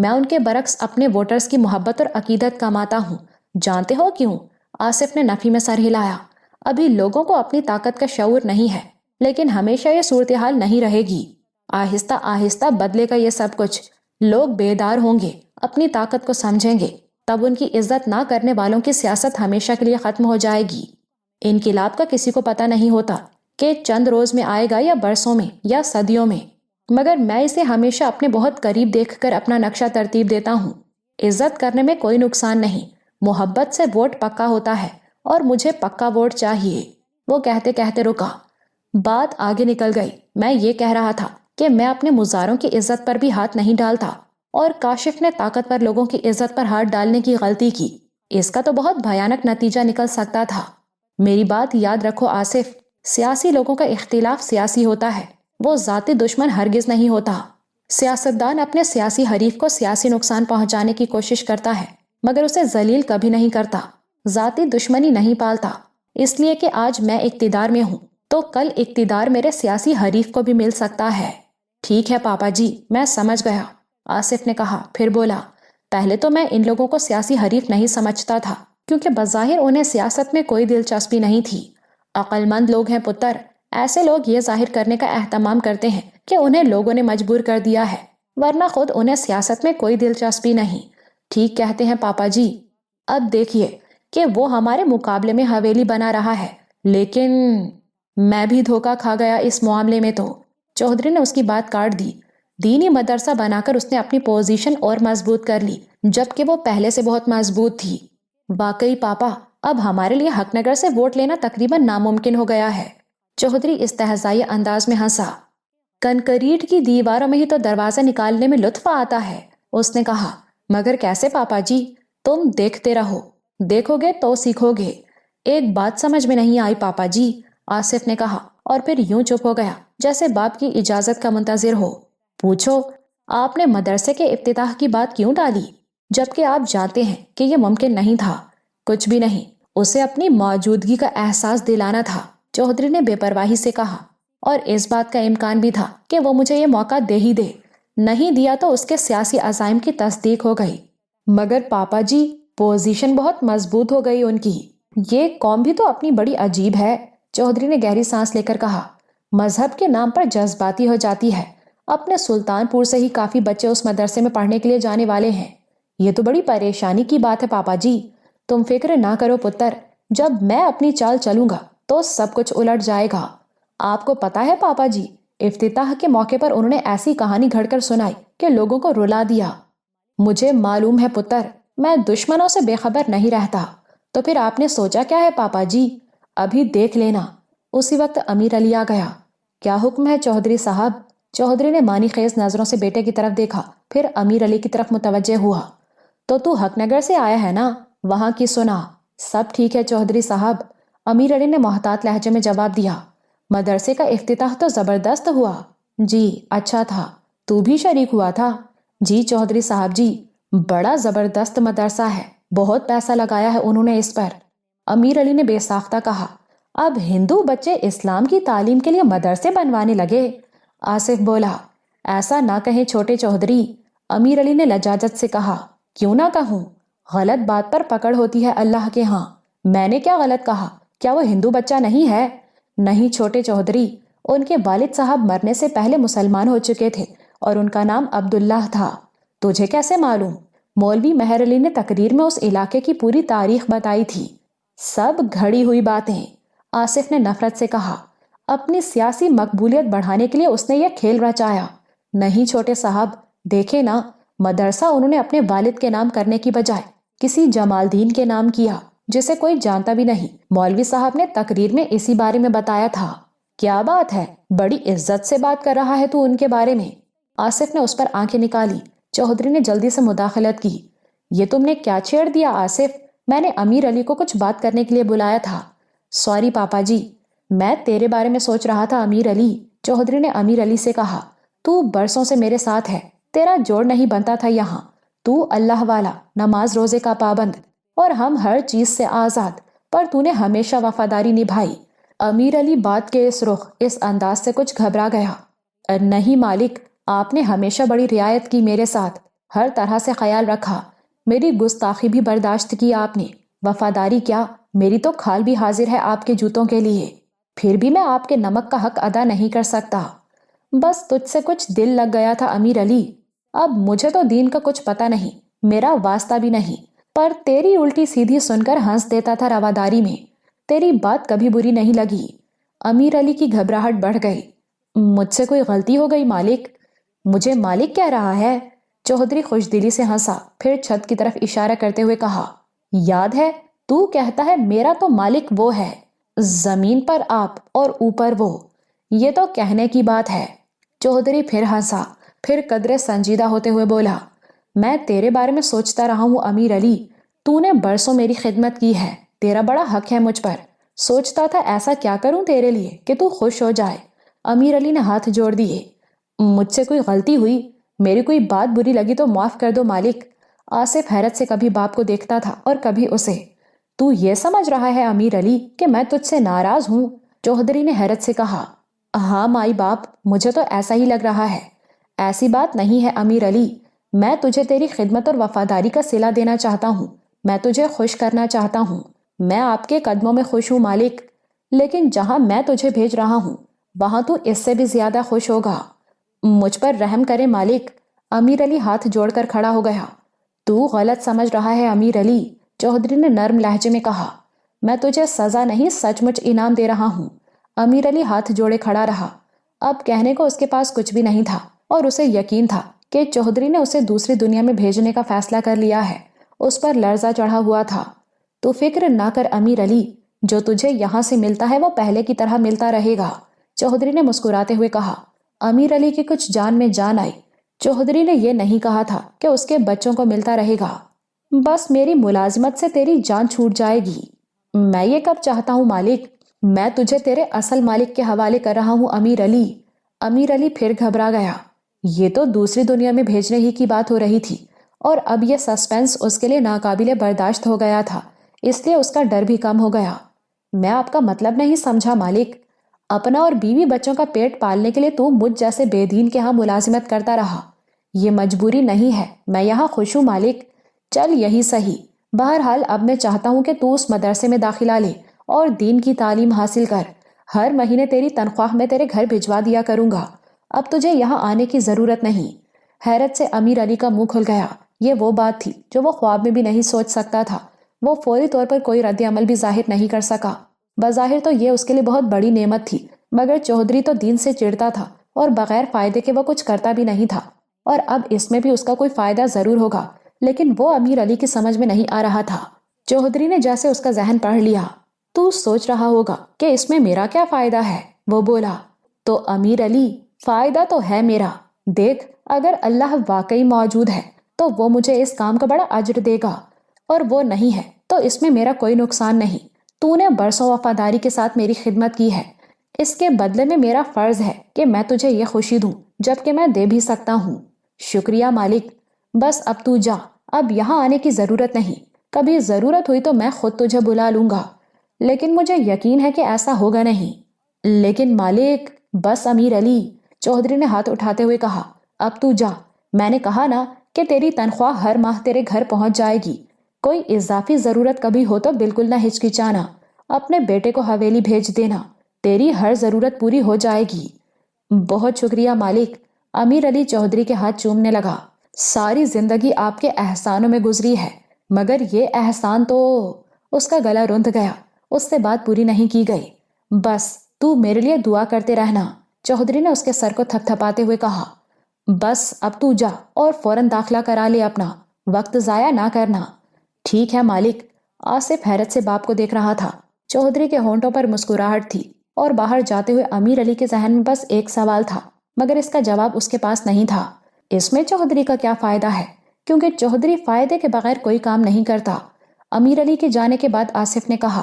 میں ان کے برعکس اپنے ووٹرز کی محبت اور عقیدت کماتا ہوں۔ جانتے ہو کیوں؟ آصف نے نفی میں سر ہلایا۔ ابھی لوگوں کو اپنی طاقت کا شعور نہیں ہے، لیکن ہمیشہ یہ صورتحال نہیں رہے گی۔ آہستہ آہستہ بدلے گا یہ سب کچھ۔ لوگ بیدار ہوں گے، اپنی طاقت کو سمجھیں گے، تب ان کی عزت نہ کرنے والوں کی سیاست ہمیشہ کے لیے ختم ہو جائے گی۔ انقلاب کا کسی کو پتہ نہیں ہوتا کہ چند روز میں آئے گا یا برسوں میں یا صدیوں میں، مگر میں اسے ہمیشہ اپنے بہت قریب دیکھ کر اپنا نقشہ ترتیب دیتا ہوں۔ عزت کرنے میں کوئی نقصان نہیں، محبت سے ووٹ پکا ہوتا ہے، اور مجھے پکا ووٹ چاہیے۔ وہ کہتے کہتے رکا۔ بات آگے نکل گئی۔ میں یہ کہہ رہا تھا کہ میں اپنے مزاروں کی عزت پر بھی ہاتھ نہیں ڈالتا، اور کاشف نے طاقتور لوگوں کی عزت پر ہاتھ ڈالنے کی غلطی کی۔ اس کا تو بہت بھیانک نتیجہ نکل سکتا تھا۔ میری بات یاد رکھو آصف، سیاسی لوگوں کا اختلاف سیاسی ہوتا ہے، وہ ذاتی دشمن ہرگز نہیں ہوتا۔ سیاستدان اپنے سیاسی حریف کو سیاسی نقصان پہنچانے کی کوشش کرتا ہے، مگر اسے ذلیل کبھی نہیں کرتا، ذاتی دشمنی نہیں پالتا۔ اس لیے کہ آج میں اقتدار میں ہوں تو کل اقتدار میرے سیاسی حریف کو بھی مل سکتا ہے۔ ٹھیک ہے پاپا جی، میں سمجھ گیا، آصف نے کہا، پھر بولا، پہلے تو میں ان لوگوں کو سیاسی حریف نہیں سمجھتا تھا، کیونکہ بظاہر انہیں سیاست میں کوئی دلچسپی نہیں تھی۔ عقل مند لوگ ہیں پتر، ایسے لوگ یہ ظاہر کرنے کا اہتمام کرتے ہیں کہ انہیں لوگوں نے مجبور کر دیا ہے، ورنہ خود انہیں سیاست میں کوئی دلچسپی نہیں۔ ٹھیک کہتے ہیں پاپا جی۔ اب دیکھیے کہ وہ ہمارے مقابلے میں حویلی بنا رہا ہے، لیکن میں بھی دھوکہ کھا گیا اس معاملے میں۔ تو چودھری نے اس کی بات کاٹ دی۔ دینی مدرسہ بنا کر اس نے اپنی پوزیشن اور مضبوط کر لی، جبکہ وہ پہلے سے بہت مضبوط تھی۔ واقعی پاپا، اب ہمارے لیے حق نگر سے ووٹ لینا تقریباً ناممکن ہو گیا ہے۔ چودھری استہزائی انداز میں ہنسا۔ کنکریٹ کی دیواروں میں ہی تو دروازہ نکالنے میں لطف آتا ہے، اس نے کہا۔ مگر کیسے پاپا جی؟ تم دیکھتے رہو، دیکھو گے تو سیکھو گے۔ ایک بات سمجھ میں نہیں آئی پاپا جی، آصف نے کہا، اور پھر یوں چپ ہو گیا جیسے باپ کی اجازت کا منتظر ہو۔ پوچھو، آپ نے مدرسے کے افتتاح کی بات کیوں ڈالی، جبکہ آپ جانتے ہیں کہ یہ ممکن نہیں تھا؟ کچھ بھی نہیں، اسے اپنی موجودگی کا احساس دلانا تھا، چودھری نے بے پرواہی سے کہا، اور اس بات کا امکان بھی تھا کہ وہ مجھے یہ موقع دے ہی دے، نہیں دیا تو اس کے سیاسی عزائم کی تصدیق ہو گئی۔ مگر پاپا جی، پوزیشن بہت مضبوط ہو گئی ان کی۔ یہ قوم بھی تو اپنی بڑی عجیب ہے، چودھری نے گہری سانس لے کر کہا۔ مذہب کے نام پر جذباتی ہو جاتی ہے۔ اپنے سلطان پور سے ہی کافی بچے اس مدرسے میں پڑھنے کے لیے جانے والے ہیں۔ یہ تو بڑی پریشانی کی بات ہے پاپا جی۔ تم فکر نہ کرو پتر، جب میں اپنی چال چلوں گا تو سب کچھ الٹ جائے گا۔ آپ کو پتا ہے پاپا جی، افتتاح کے موقع پر انہوں نے ایسی کہانی گھڑ کر سنائی کہ لوگوں کو رلا دیا۔ مجھے معلوم ہے پتر، میں دشمنوں سے بے خبر نہیں رہتا۔ تو پھر آپ نے سوچا کیا ہے پاپا جی؟ ابھی دیکھ لینا۔ اسی وقت امیر علی آ گیا۔ کیا حکم ہے چودھری صاحب؟ چودھری نے مانی خیز نظروں سے بیٹے کی طرف دیکھا، پھر امیر علی کی طرف متوجہ ہوا۔ تو حق نگر سے آیا ہے نا؟ وہاں کی سنا؟ سب ٹھیک ہے چودھری صاحب، امیر علی نے محتاط لہجے میں جواب دیا۔ مدرسے کا افتتاح تو زبردست ہوا۔ جی اچھا تھا، تو بھی شریک ہوا تھا؟ جی چودھری صاحب جی، بڑا زبردست مدرسہ ہے، بہت پیسہ لگایا ہے انہوں نے اس پر، امیر علی نے بے ساختہ کہا۔ اب ہندو بچے اسلام کی تعلیم کے لیے مدرسے بنوانے لگے؟ آصف بولا۔ ایسا نہ کہیں چھوٹے چودھری، امیر علی نے لجاجت سے کہا۔ کیوں نہ کہوں؟ غلط بات پر پکڑ ہوتی ہے اللہ کے ہاں۔ میں نے کیا غلط کہا؟ کیا وہ ہندو بچہ نہیں ہے؟ نہیں چھوٹے چودھری، ان کے والد صاحب مرنے سے پہلے مسلمان ہو چکے تھے، اور ان کا نام عبداللہ تھا۔ تجھے کیسے معلوم؟ مولوی مہر علی نے تقریر میں اس علاقے کی پوری تاریخ بتائی تھی۔ سب گھڑی ہوئی باتیں، آصف نے نفرت سے کہا۔ اپنی سیاسی مقبولیت بڑھانے کے لیے اس نے یہ کھیل رچایا۔ نہیں چھوٹے صاحب، دیکھے نا، مدرسہ انہوں نے اپنے والد کے نام کرنے کی بجائے کسی جمال دین کے نام کیا، جسے کوئی جانتا بھی نہیں۔ مولوی صاحب نے تقریر میں اسی بارے میں بتایا تھا۔ کیا بات ہے، بڑی عزت سے بات کر رہا ہے تو ان کے بارے میں۔ آصف نے اس پر آنکھیں نکالی۔ چودھری نے جلدی سے مداخلت کی۔ یہ تم نے کیا چھیڑ دیا آصف؟ میں نے امیر علی کو کچھ بات کرنے کے لیے بلایا تھا۔ سوری پاپا جی، میں تیرے بارے میں سوچ رہا تھا امیر علی، چودھری نے امیر علی سے کہا۔ تو برسوں سے میرے ساتھ ہے، تیرا جوڑ نہیں بنتا تھا یہاں۔ تو اللہ والا، نماز روزے کا پابند، اور ہم ہر چیز سے آزاد، پر تو نے ہمیشہ وفاداری نبھائی۔ امیر علی بات کے اس رخ، اس انداز سے کچھ گھبرا گیا۔ نہیں مالک، آپ نے ہمیشہ بڑی رعایت کی میرے ساتھ، ہر طرح سے خیال رکھا، میری گستاخی بھی برداشت کی آپ نے، وفاداری کیا، میری تو کھال بھی حاضر ہے آپ کے جوتوں کے لیے، پھر بھی میں آپ کے نمک کا حق ادا نہیں کر سکتا۔ بس تجھ سے کچھ دل لگ گیا تھا امیر علی، اب مجھے تو دین کا کچھ پتہ نہیں، میرا واسطہ بھی نہیں، پر تیری الٹی سیدھی سن کر ہنس دیتا تھا رواداری میں، تیری بات کبھی بری نہیں لگی۔ امیر علی کی گھبراہٹ بڑھ گئی۔ مجھ سے کوئی غلطی ہو گئی مالک؟ مجھے مالک کہہ رہا ہے؟ چودھری خوش دلی سے ہنسا، پھر چھت کی طرف اشارہ کرتے ہوئے کہا، یاد ہے تو کہتا ہے میرا تو مالک وہ ہے، زمین پر آپ اور اوپر وہ، یہ تو کہنے کی بات ہے۔ چودھری پھر ہنسا، پھر قدرے سنجیدہ ہوتے ہوئے بولا، میں تیرے بارے میں سوچتا رہا ہوں امیر علی، تو نے برسوں میری خدمت کی ہے، تیرا بڑا حق ہے مجھ پر، سوچتا تھا ایسا کیا کروں تیرے لیے کہ تو خوش ہو جائے۔ امیر علی نے ہاتھ جوڑ دیے، مجھ سے کوئی غلطی ہوئی، میری کوئی بات بری لگی تو معاف کر دو مالک۔ آصف حیرت سے کبھی باپ کو دیکھتا تھا اور کبھی اسے۔ تو یہ سمجھ رہا ہے امیر علی کہ میں تجھ سے ناراض ہوں؟ چودھری نے حیرت سے کہا، ہاں مائی باپ، مجھے تو ایسا ہی لگ رہا ہے۔ ایسی بات نہیں ہے امیر علی، میں تجھے تیری خدمت اور وفاداری کا صلہ دینا چاہتا ہوں، میں تجھے خوش کرنا چاہتا ہوں، میں آپ کے قدموں میں خوش ہوں مالک، لیکن جہاں میں تجھے بھیج رہا ہوں وہاں تو اس سے بھی زیادہ خوش ہوگا۔ مجھ پر رحم کرے مالک۔ امیر علی ہاتھ جوڑ کر کھڑا ہو گیا۔ تو غلط سمجھ رہا ہے امیر علی، چودھری نے نرم لہجے میں کہا، میں تجھے سزا نہیں سچ مچ انعام دے رہا ہوں۔ امیر علی ہاتھ جوڑے کھڑا رہا، اب کہنے کو اس کے پاس کچھ بھی نہیں تھا، اور اسے یقین تھا کہ چودھری نے اسے دوسری دنیا میں بھیجنے کا فیصلہ کر لیا ہے۔ اس پر لرزہ چڑھا ہوا تھا۔ تو فکر نہ کر امیر علی، جو تجھے یہاں سے ملتا ہے وہ پہلے کی طرح ملتا رہے گا، چودھری نے مسکراتے ہوئے کہا۔ امیر علی کی کچھ جان میں جان آئی۔ چودھری نے یہ نہیں کہا تھا کہ اس کے بچوں کو ملتا رہے گا، بس میری ملازمت سے تیری جان چھوٹ جائے گی۔ میں یہ کب چاہتا ہوں مالک؟ میں تجھے تیرے اصل مالک کے حوالے کر رہا ہوں امیر علی۔ امیر علی پھر گھبرا گیا، یہ تو دوسری دنیا میں بھیجنے ہی کی بات ہو رہی تھی، اور اب یہ سسپینس اس کے لیے ناقابل برداشت ہو گیا تھا، اس لیے اس کا ڈر بھی کم ہو گیا۔ میں آپ کا مطلب نہیں سمجھا مالک۔ اپنا اور بیوی بچوں کا پیٹ پالنے کے لیے تو مجھ جیسے بے دین کے ہاں ملازمت کرتا رہا، یہ مجبوری نہیں ہے، میں یہاں خوش ہوں مالک۔ چل یہی صحیح، بہرحال اب میں چاہتا ہوں کہ تو اس مدرسے میں داخلہ لے اور دین کی تعلیم حاصل کر، ہر مہینے تیری تنخواہ میں تیرے گھر بھجوا دیا کروں گا، اب تجھے یہاں آنے کی ضرورت نہیں۔ حیرت سے امیر علی کا منہ کھل گیا، یہ وہ بات تھی جو وہ خواب میں بھی نہیں سوچ سکتا تھا۔ وہ فوری طور پر کوئی رد عمل بھی ظاہر نہیں کر سکا۔ بظاہر تو یہ اس کے لیے بہت بڑی نعمت تھی، مگر چودھری تو دین سے چڑھتا تھا اور بغیر فائدے کے وہ کچھ کرتا بھی نہیں تھا، اور اب اس میں بھی اس کا کوئی فائدہ ضرور ہوگا، لیکن وہ امیر علی کی سمجھ میں نہیں آ رہا تھا۔ چودھری نے جیسے اس کا ذہن پڑھ لیا، تو سوچ رہا ہوگا کہ اس میں میرا کیا فائدہ ہے؟ وہ بولا، تو امیر علی فائدہ تو ہے میرا، دیکھ اگر اللہ واقعی موجود ہے تو وہ مجھے اس کام کا بڑا اجر دے گا، اور وہ نہیں ہے تو اس میں میرا کوئی نقصان نہیں۔ تو نے برسوں وفاداری کے ساتھ میری خدمت کی ہے، اس کے بدلے میں میرا فرض ہے کہ میں تجھے یہ خوشی دوں جبکہ میں دے بھی سکتا ہوں۔ شکریہ مالک، بس اب تو جا، اب یہاں آنے کی ضرورت نہیں، کبھی ضرورت ہوئی تو میں خود تجھے بلا لوں گا، لیکن مجھے یقین ہے کہ ایسا ہوگا نہیں۔ لیکن مالک، بس امیر علی، چودھری نے ہاتھ اٹھاتے ہوئے کہا، اب تو جا، میں نے کہا نا کہ تیری تنخواہ ہر ماہ تیرے گھر پہنچ جائے گی، کوئی اضافی ضرورت کبھی ہو تو بالکل نہ ہچکچانا، اپنے بیٹے کو حویلی بھیج دینا، تیری ہر ضرورت پوری ہو جائے گی۔ بہت شکریہ مالک۔ امیر علی چودھری کے ہاتھ چومنے لگا، ساری زندگی آپ کے احسانوں میں گزری ہے، مگر یہ احسان تو… اس کا گلا رند گیا، اس سے بات پوری نہیں کی گئی۔ بس تو میرے لیے دعا کرتے رہنا، چودھری نے اس کے سر کو تھپ تھپاتے ہوئے کہا۔ بس اب تو جا اور فوراً داخلہ کرا لے اپنا، وقت ضائع نہ کرنا۔ ٹھیک ہے مالک۔ آصف حیرت سے باپ کو دیکھ رہا تھا، چودھری کے ہونٹوں پر مسکراہٹ تھی، اور باہر جاتے ہوئے امیر علی کے ذہن میں بس ایک سوال تھا، مگر اس کا جواب اس کے پاس نہیں تھا۔ اس میں چودھری کا کیا فائدہ ہے؟ کیونکہ چودھری فائدے کے بغیر کوئی کام نہیں کرتا۔ امیر علی کے جانے کے بعد آصف نے کہا،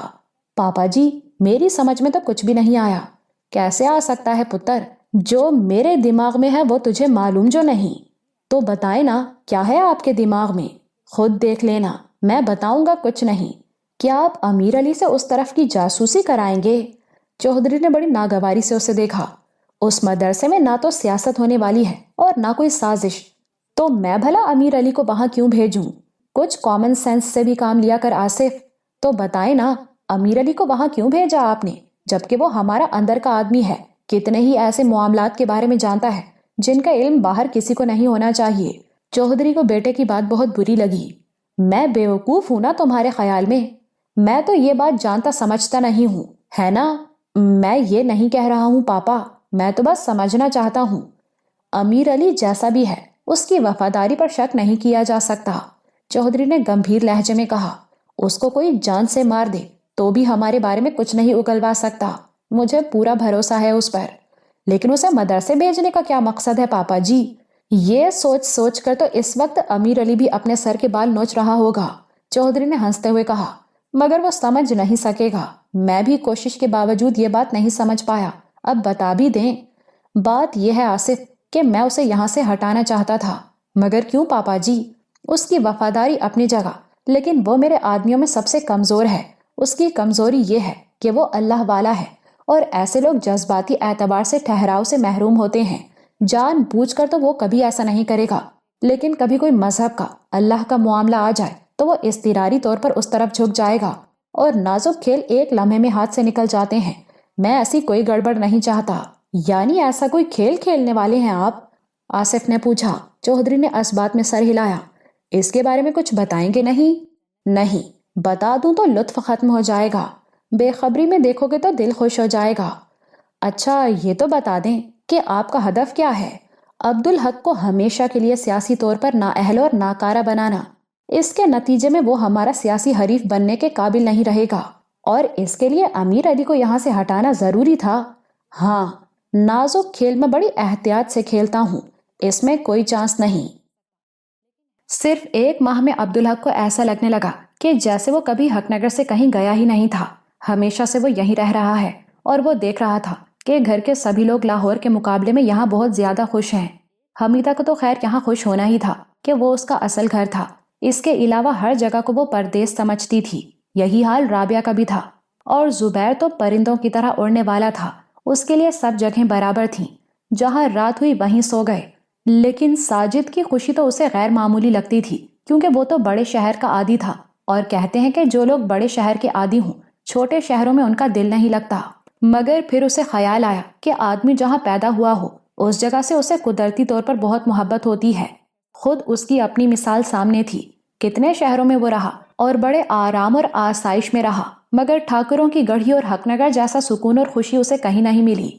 پاپا جی، میری سمجھ میں تو کچھ بھی نہیں آیا۔ کیسے آ سکتا ہے پتر؟ جو میرے دماغ میں ہے وہ تجھے معلوم جو نہیں؟ تو بتائے نا، کیا ہے آپ کے دماغ میں؟ خود دیکھ لینا، میں بتاؤں گا کچھ نہیں۔ کیا آپ امیر علی سے اس طرف کی جاسوسی کرائیں گے؟ چودھری نے بڑی ناگواری سے اسے دیکھا۔ اس مدرسے میں نہ تو سیاست ہونے والی ہے اور نہ کوئی سازش۔ تو میں بھلا امیر علی کو وہاں کیوں بھیجوں؟ کچھ کامن سینس سے بھی کام لیا کر آصف۔ تو بتائیں نا، امیر علی کو وہاں کیوں بھیجا آپ نے، جبکہ وہ ہمارا اندر کا آدمی ہے؟ کتنے ہی ایسے معاملات کے بارے میں جانتا ہے جن کا علم باہر کسی کو نہیں ہونا چاہیے۔ چودھری کو بیٹے کی بات بہت بری لگی۔ میں بیوقوف ہوں نا تمہارے خیال میں تو یہ بات جانتا سمجھتا نہیں ہوں، ہے نا؟ میں یہ نہیں کہہ رہا ہوں پاپا، میں تو بس سمجھنا چاہتا ہوں۔ امیر علی جیسا بھی ہے، اس کی وفاداری پر شک نہیں کیا جا سکتا، چودھری نے گمبھیر لہجے میں کہا۔ اس کو کوئی جان سے مار دے تو بھی ہمارے بارے میں کچھ نہیں اگلوا سکتا، مجھے پورا بھروسہ ہے اس پر۔ لیکن اسے مدرسے بھیجنے کا کیا مقصد ہے پاپا جی؟ یہ سوچ سوچ کر تو اس وقت امیر علی بھی اپنے سر کے بال نوچ رہا ہوگا، چودھری نے ہنستے ہوئے کہا۔ مگر وہ سمجھ نہیں سکے گا، میں بھی کوشش کے باوجود یہ بات نہیں سمجھ پایا، اب بتا بھی دیں۔ بات یہ ہے آصف کہ میں اسے یہاں سے ہٹانا چاہتا تھا۔ مگر کیوں پاپا جی؟ اس کی وفاداری اپنی جگہ، لیکن وہ میرے آدمیوں میں سب سے کمزور ہے۔ اس کی کمزوری یہ ہے کہ وہ اللہ والا ہے، اور ایسے لوگ جذباتی اعتبار سے ٹھہراؤ سے محروم ہوتے ہیں۔ جان بوجھ کر تو وہ کبھی ایسا نہیں کرے گا، لیکن کبھی کوئی مذہب کا، اللہ کا معاملہ آ جائے تو وہ اضطراری طور پر اس طرف جھک جائے گا، اور نازک کھیل ایک لمحے میں ہاتھ سے نکل جاتے ہیں۔ میں ایسی کوئی گڑبڑ نہیں چاہتا۔ یعنی ایسا کوئی کھیل کھیلنے والے ہیں آپ؟ آصف نے پوچھا۔ چودھری نے اس بات میں سر ہلایا۔ اس کے بارے میں کچھ بتائیں گے نہیں؟ نہیں، بتا دوں تو لطف ختم ہو جائے گا، بے خبری میں دیکھو گے تو دل خوش ہو جائے گا۔ اچھا یہ تو بتا دیں کہ آپ کا ہدف کیا ہے؟ عبدالحق کو ہمیشہ کے لیے سیاسی طور پر نااہل اور ناکارہ بنانا۔ اس کے نتیجے میں وہ ہمارا سیاسی حریف بننے کے قابل نہیں رہے گا، اور اس کے لیے امیر علی کو یہاں سے ہٹانا ضروری تھا۔ ہاں، نازک کھیل میں بڑی احتیاط سے کھیلتا ہوں، اس میں کوئی چانس نہیں۔ صرف ایک ماہ میں عبدالحق کو ایسا لگنے لگا کہ جیسے وہ کبھی حق نگر سے کہیں گیا ہی نہیں تھا، ہمیشہ سے وہ یہیں رہ رہا ہے، اور وہ دیکھ رہا تھا کہ گھر کے سبھی لوگ لاہور کے مقابلے میں یہاں بہت زیادہ خوش ہیں۔ حمیدہ کو تو خیر یہاں خوش ہونا ہی تھا کہ وہ اس کا اصل گھر تھا، اس کے علاوہ ہر جگہ کو وہ پردیس سمجھتی تھی۔ یہی حال رابعہ کا بھی تھا، اور زبیر تو پرندوں کی طرح اڑنے والا تھا، اس کے لیے سب جگہیں برابر تھیں، جہاں رات ہوئی وہیں سو گئے۔ لیکن ساجد کی خوشی تو اسے غیر معمولی لگتی تھی، کیونکہ وہ تو بڑے شہر کا عادی تھا، اور کہتے ہیں کہ جو لوگ بڑے شہر کے عادی ہوں، چھوٹے شہروں میں ان کا دل نہیں لگتا۔ مگر پھر اسے خیال آیا کہ آدمی جہاں پیدا ہوا ہو، اس جگہ سے اسے قدرتی طور پر بہت محبت ہوتی ہے۔ خود اس کی اپنی مثال سامنے تھی، کتنے شہروں میں وہ رہا اور بڑے آرام اور آسائش میں رہا، مگر ٹھاکروں کی گڑھی اور حق نگر جیسا سکون اور خوشی اسے کہیں نہیں ملی۔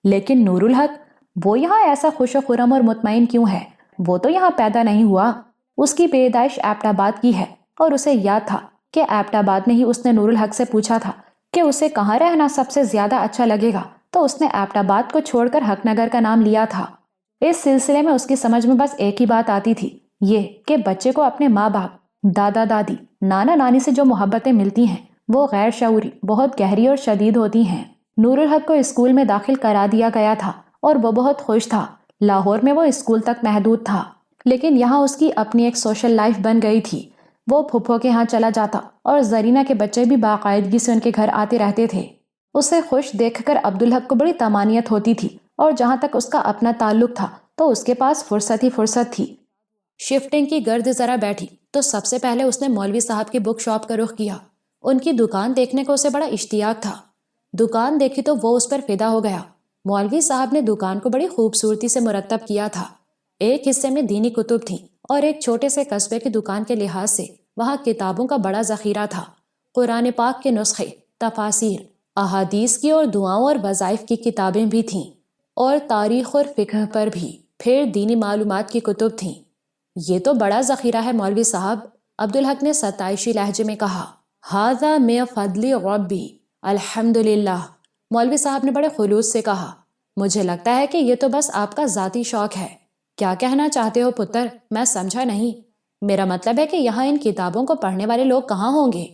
لیکن نور الحق، وہ یہاں ایسا خوش و خرم اور مطمئن کیوں ہے؟ وہ تو یہاں پیدا نہیں ہوا، اس کی پیدائش ایبٹ آباد کی ہے، اور اسے یاد تھا کہ ایبٹ آباد میں ہی اس نے نور الحق سے پوچھا تھا کہ اسے کہاں رہنا سب سے زیادہ اچھا لگے گا، تو اس نے ایبٹ آباد کو چھوڑ کر حق نگر کا نام لیا تھا۔ اس سلسلے میں اس کی سمجھ میں بس ایک ہی بات آتی تھی، یہ کہ بچے کو اپنے ماں باپ، دادا دادی، نانا نانی سے جو محبتیں ملتی ہیں وہ غیر شعوری، بہت گہری اور شدید ہوتی ہیں۔ نور الحق کو اسکول میں داخل کرا دیا گیا تھا، اور وہ بہت خوش تھا۔ لاہور میں وہ اسکول تک محدود تھا، لیکن یہاں اس کی اپنی ایک سوشل لائف بن گئی تھی۔ وہ پھپھو کے ہاں چلا جاتا، اور زرینہ کے بچے بھی باقاعدگی سے ان کے گھر آتے رہتے تھے۔ اسے خوش دیکھ کر عبدالحق کو بڑی طمانینت ہوتی تھی، اور جہاں تک اس کا اپنا تعلق تھا تو اس کے پاس فرصت ہی فرصت تھی۔ شفٹنگ کی گرد ذرا بیٹھی تو سب سے پہلے اس نے مولوی صاحب کی بک شاپ کا رخ کیا۔ ان کی دکان دیکھنے کو اسے بڑا اشتیاق تھا۔ دکان دیکھی تو وہ اس پر فدا ہو گیا۔ مولوی صاحب نے دکان کو بڑی خوبصورتی سے مرتب کیا تھا۔ ایک حصے میں دینی کتب تھیں، اور ایک چھوٹے سے قصبے کی دکان کے لحاظ سے وہاں کتابوں کا بڑا ذخیرہ تھا۔ قرآن پاک کے نسخے، تفاسیر، احادیث کی اور دعاؤں اور وظائف کی کتابیں بھی تھیں، اور تاریخ اور فقہ پر بھی، پھر دینی معلومات کی کتب تھیں۔ یہ تو بڑا ذخیرہ ہے مولوی صاحب، عبدالحق نے ستائشی لہجے میں کہا۔ ھذا من فضل ربی، الحمدللہ، مولوی صاحب نے بڑے خلوص سے کہا۔ مجھے لگتا ہے کہ یہ تو بس آپ کا ذاتی شوق ہے۔ کیا کہنا چاہتے ہو پتر؟ میں سمجھا نہیں۔ میرا مطلب ہے کہ یہاں ان کتابوں کو پڑھنے والے لوگ کہاں ہوں گے؟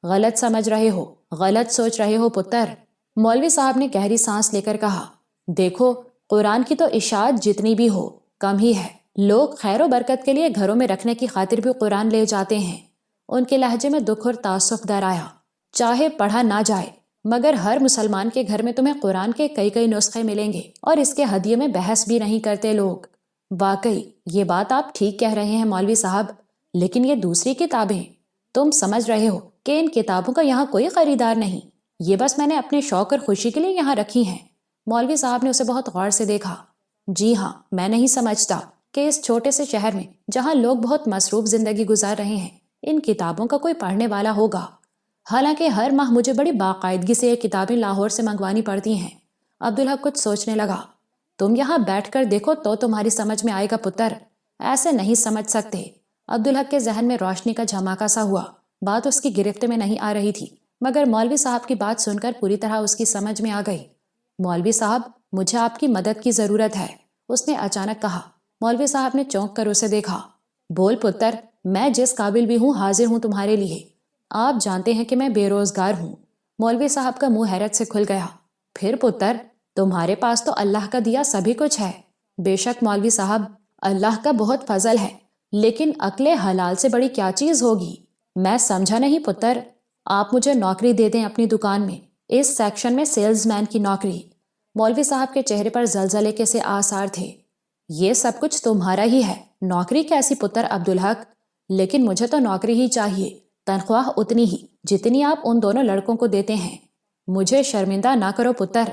غلط سمجھ رہے ہو، غلط سوچ رہے ہو پتر، مولوی صاحب نے گہری سانس لے کر کہا۔ دیکھو، قرآن کی تو اشاعت جتنی بھی ہو کم ہی ہے۔ لوگ خیر و برکت کے لیے گھروں میں رکھنے کی خاطر بھی قرآن لے جاتے ہیں۔ ان کے لہجے میں دکھ اور تاسف در آیا۔ چاہے پڑھا نہ جائے، مگر ہر مسلمان کے گھر میں تمہیں قرآن کے کئی نسخے ملیں گے، اور اس کے ہدیے میں بحث بھی نہیں کرتے لوگ۔ واقعی یہ بات آپ ٹھیک کہہ رہے ہیں مولوی صاحب، لیکن یہ دوسری کتابیں، تم سمجھ رہے ہو کہ ان کتابوں کا یہاں کوئی خریدار نہیں، یہ بس میں نے اپنے شوق اور خوشی کے لیے یہاں رکھی ہیں۔ مولوی صاحب نے اسے بہت غور سے دیکھا۔ جی ہاں، میں نہیں سمجھتا کہ اس چھوٹے سے شہر میں جہاں لوگ بہت مصروف زندگی گزار رہے ہیں ان کتابوں کا کوئی پڑھنے والا ہوگا، حالانکہ ہر ماہ مجھے بڑی باقاعدگی سے یہ کتابیں لاہور سے منگوانی پڑتی ہیں۔ عبدالحق کچھ سوچنے لگا۔ تم یہاں بیٹھ کر دیکھو تو تمہاری سمجھ میں آئے گا پتر، ایسے نہیں سمجھ سکتے۔ عبدالحق کے ذہن میں روشنی کا جھماکا سا ہوا۔ بات اس کی گرفت میں نہیں آ رہی تھی، مگر مولوی صاحب کی بات سن کر پوری طرح اس کی سمجھ میں آ گئی۔ مولوی صاحب، مجھے آپ کی مدد کی ضرورت ہے، اس نے اچانک کہا۔ مولوی صاحب نے چونک کر اسے دیکھا۔ بول پتر، میں جس قابل بھی ہوں حاضر ہوں تمہارے لیے۔ آپ جانتے ہیں کہ میں بے روزگار ہوں۔ مولوی صاحب کا منہ حیرت سے کھل گیا۔ پھر پتر، تمہارے پاس تو اللہ کا دیا سبھی کچھ ہے۔ بے شک مولوی صاحب، اللہ کا بہت فضل ہے، لیکن عقل حلال سے بڑی کیا چیز ہوگی؟ میں سمجھا نہیں پتر۔ آپ مجھے نوکری دے دیں اپنی دکان میں، اس سیکشن میں سیلز مین کی نوکری۔ مولوی صاحب کے چہرے پر زلزلے کے سے آثار تھے۔ یہ سب کچھ تمہارا ہی ہے، نوکری کیسی پتر عبدالحق؟ لیکن مجھے تو نوکری ہی چاہیے، تنخواہ اتنی ہی جتنی آپ ان دونوں لڑکوں کو دیتے ہیں۔ مجھے شرمندہ نہ کرو پتر،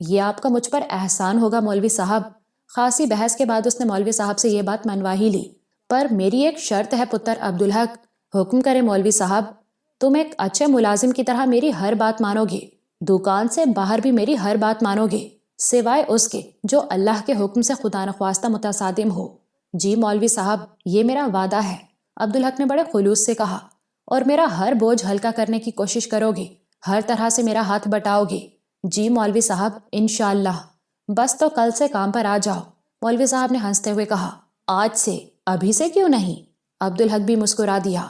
یہ آپ کا مجھ پر احسان ہوگا مولوی صاحب۔ خاصی بحث کے بعد اس نے مولوی صاحب سے یہ بات منوا ہی لی۔ پر میری ایک شرط ہے پتر عبدالحق۔ حکم کرے مولوی صاحب، تم ایک اچھے ملازم کی طرح میری ہر بات مانو گے، دکان سے باہر بھی میری ہر بات مانو گے، سوائے اس کے جو اللہ کے حکم سے خدا نخواستہ متصادم ہو۔ جی مولوی صاحب، یہ میرا وعدہ ہے، عبدالحق نے بڑے خلوص سے کہا۔ اور میرا ہر بوجھ ہلکا کرنے کی کوشش کرو گے، ہر طرح سے میرا ہاتھ بٹاؤ گے؟ جی مولوی صاحب، انشاءاللہ۔ بس تو کل سے کام پر آ جاؤ، مولوی صاحب نے ہنستے ہوئے کہا۔ آج سے؟ ابھی سے کیوں نہیں؟ عبدالحق بھی مسکرا دیا۔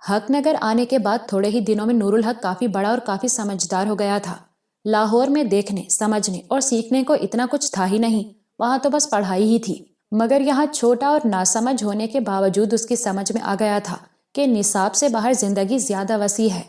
حق نگر آنے کے بعد تھوڑے ہی دنوں میں نور الحق کافی بڑا اور کافی سمجھدار ہو گیا تھا۔ لاہور میں دیکھنے، سمجھنے اور سیکھنے کو اتنا کچھ تھا ہی نہیں، وہاں تو بس پڑھائی ہی تھی، مگر یہاں چھوٹا اور ناسمجھ ہونے کے باوجود اس کی سمجھ میں آ گیا تھا کہ نصاب سے باہر زندگی زیادہ وسیع ہے۔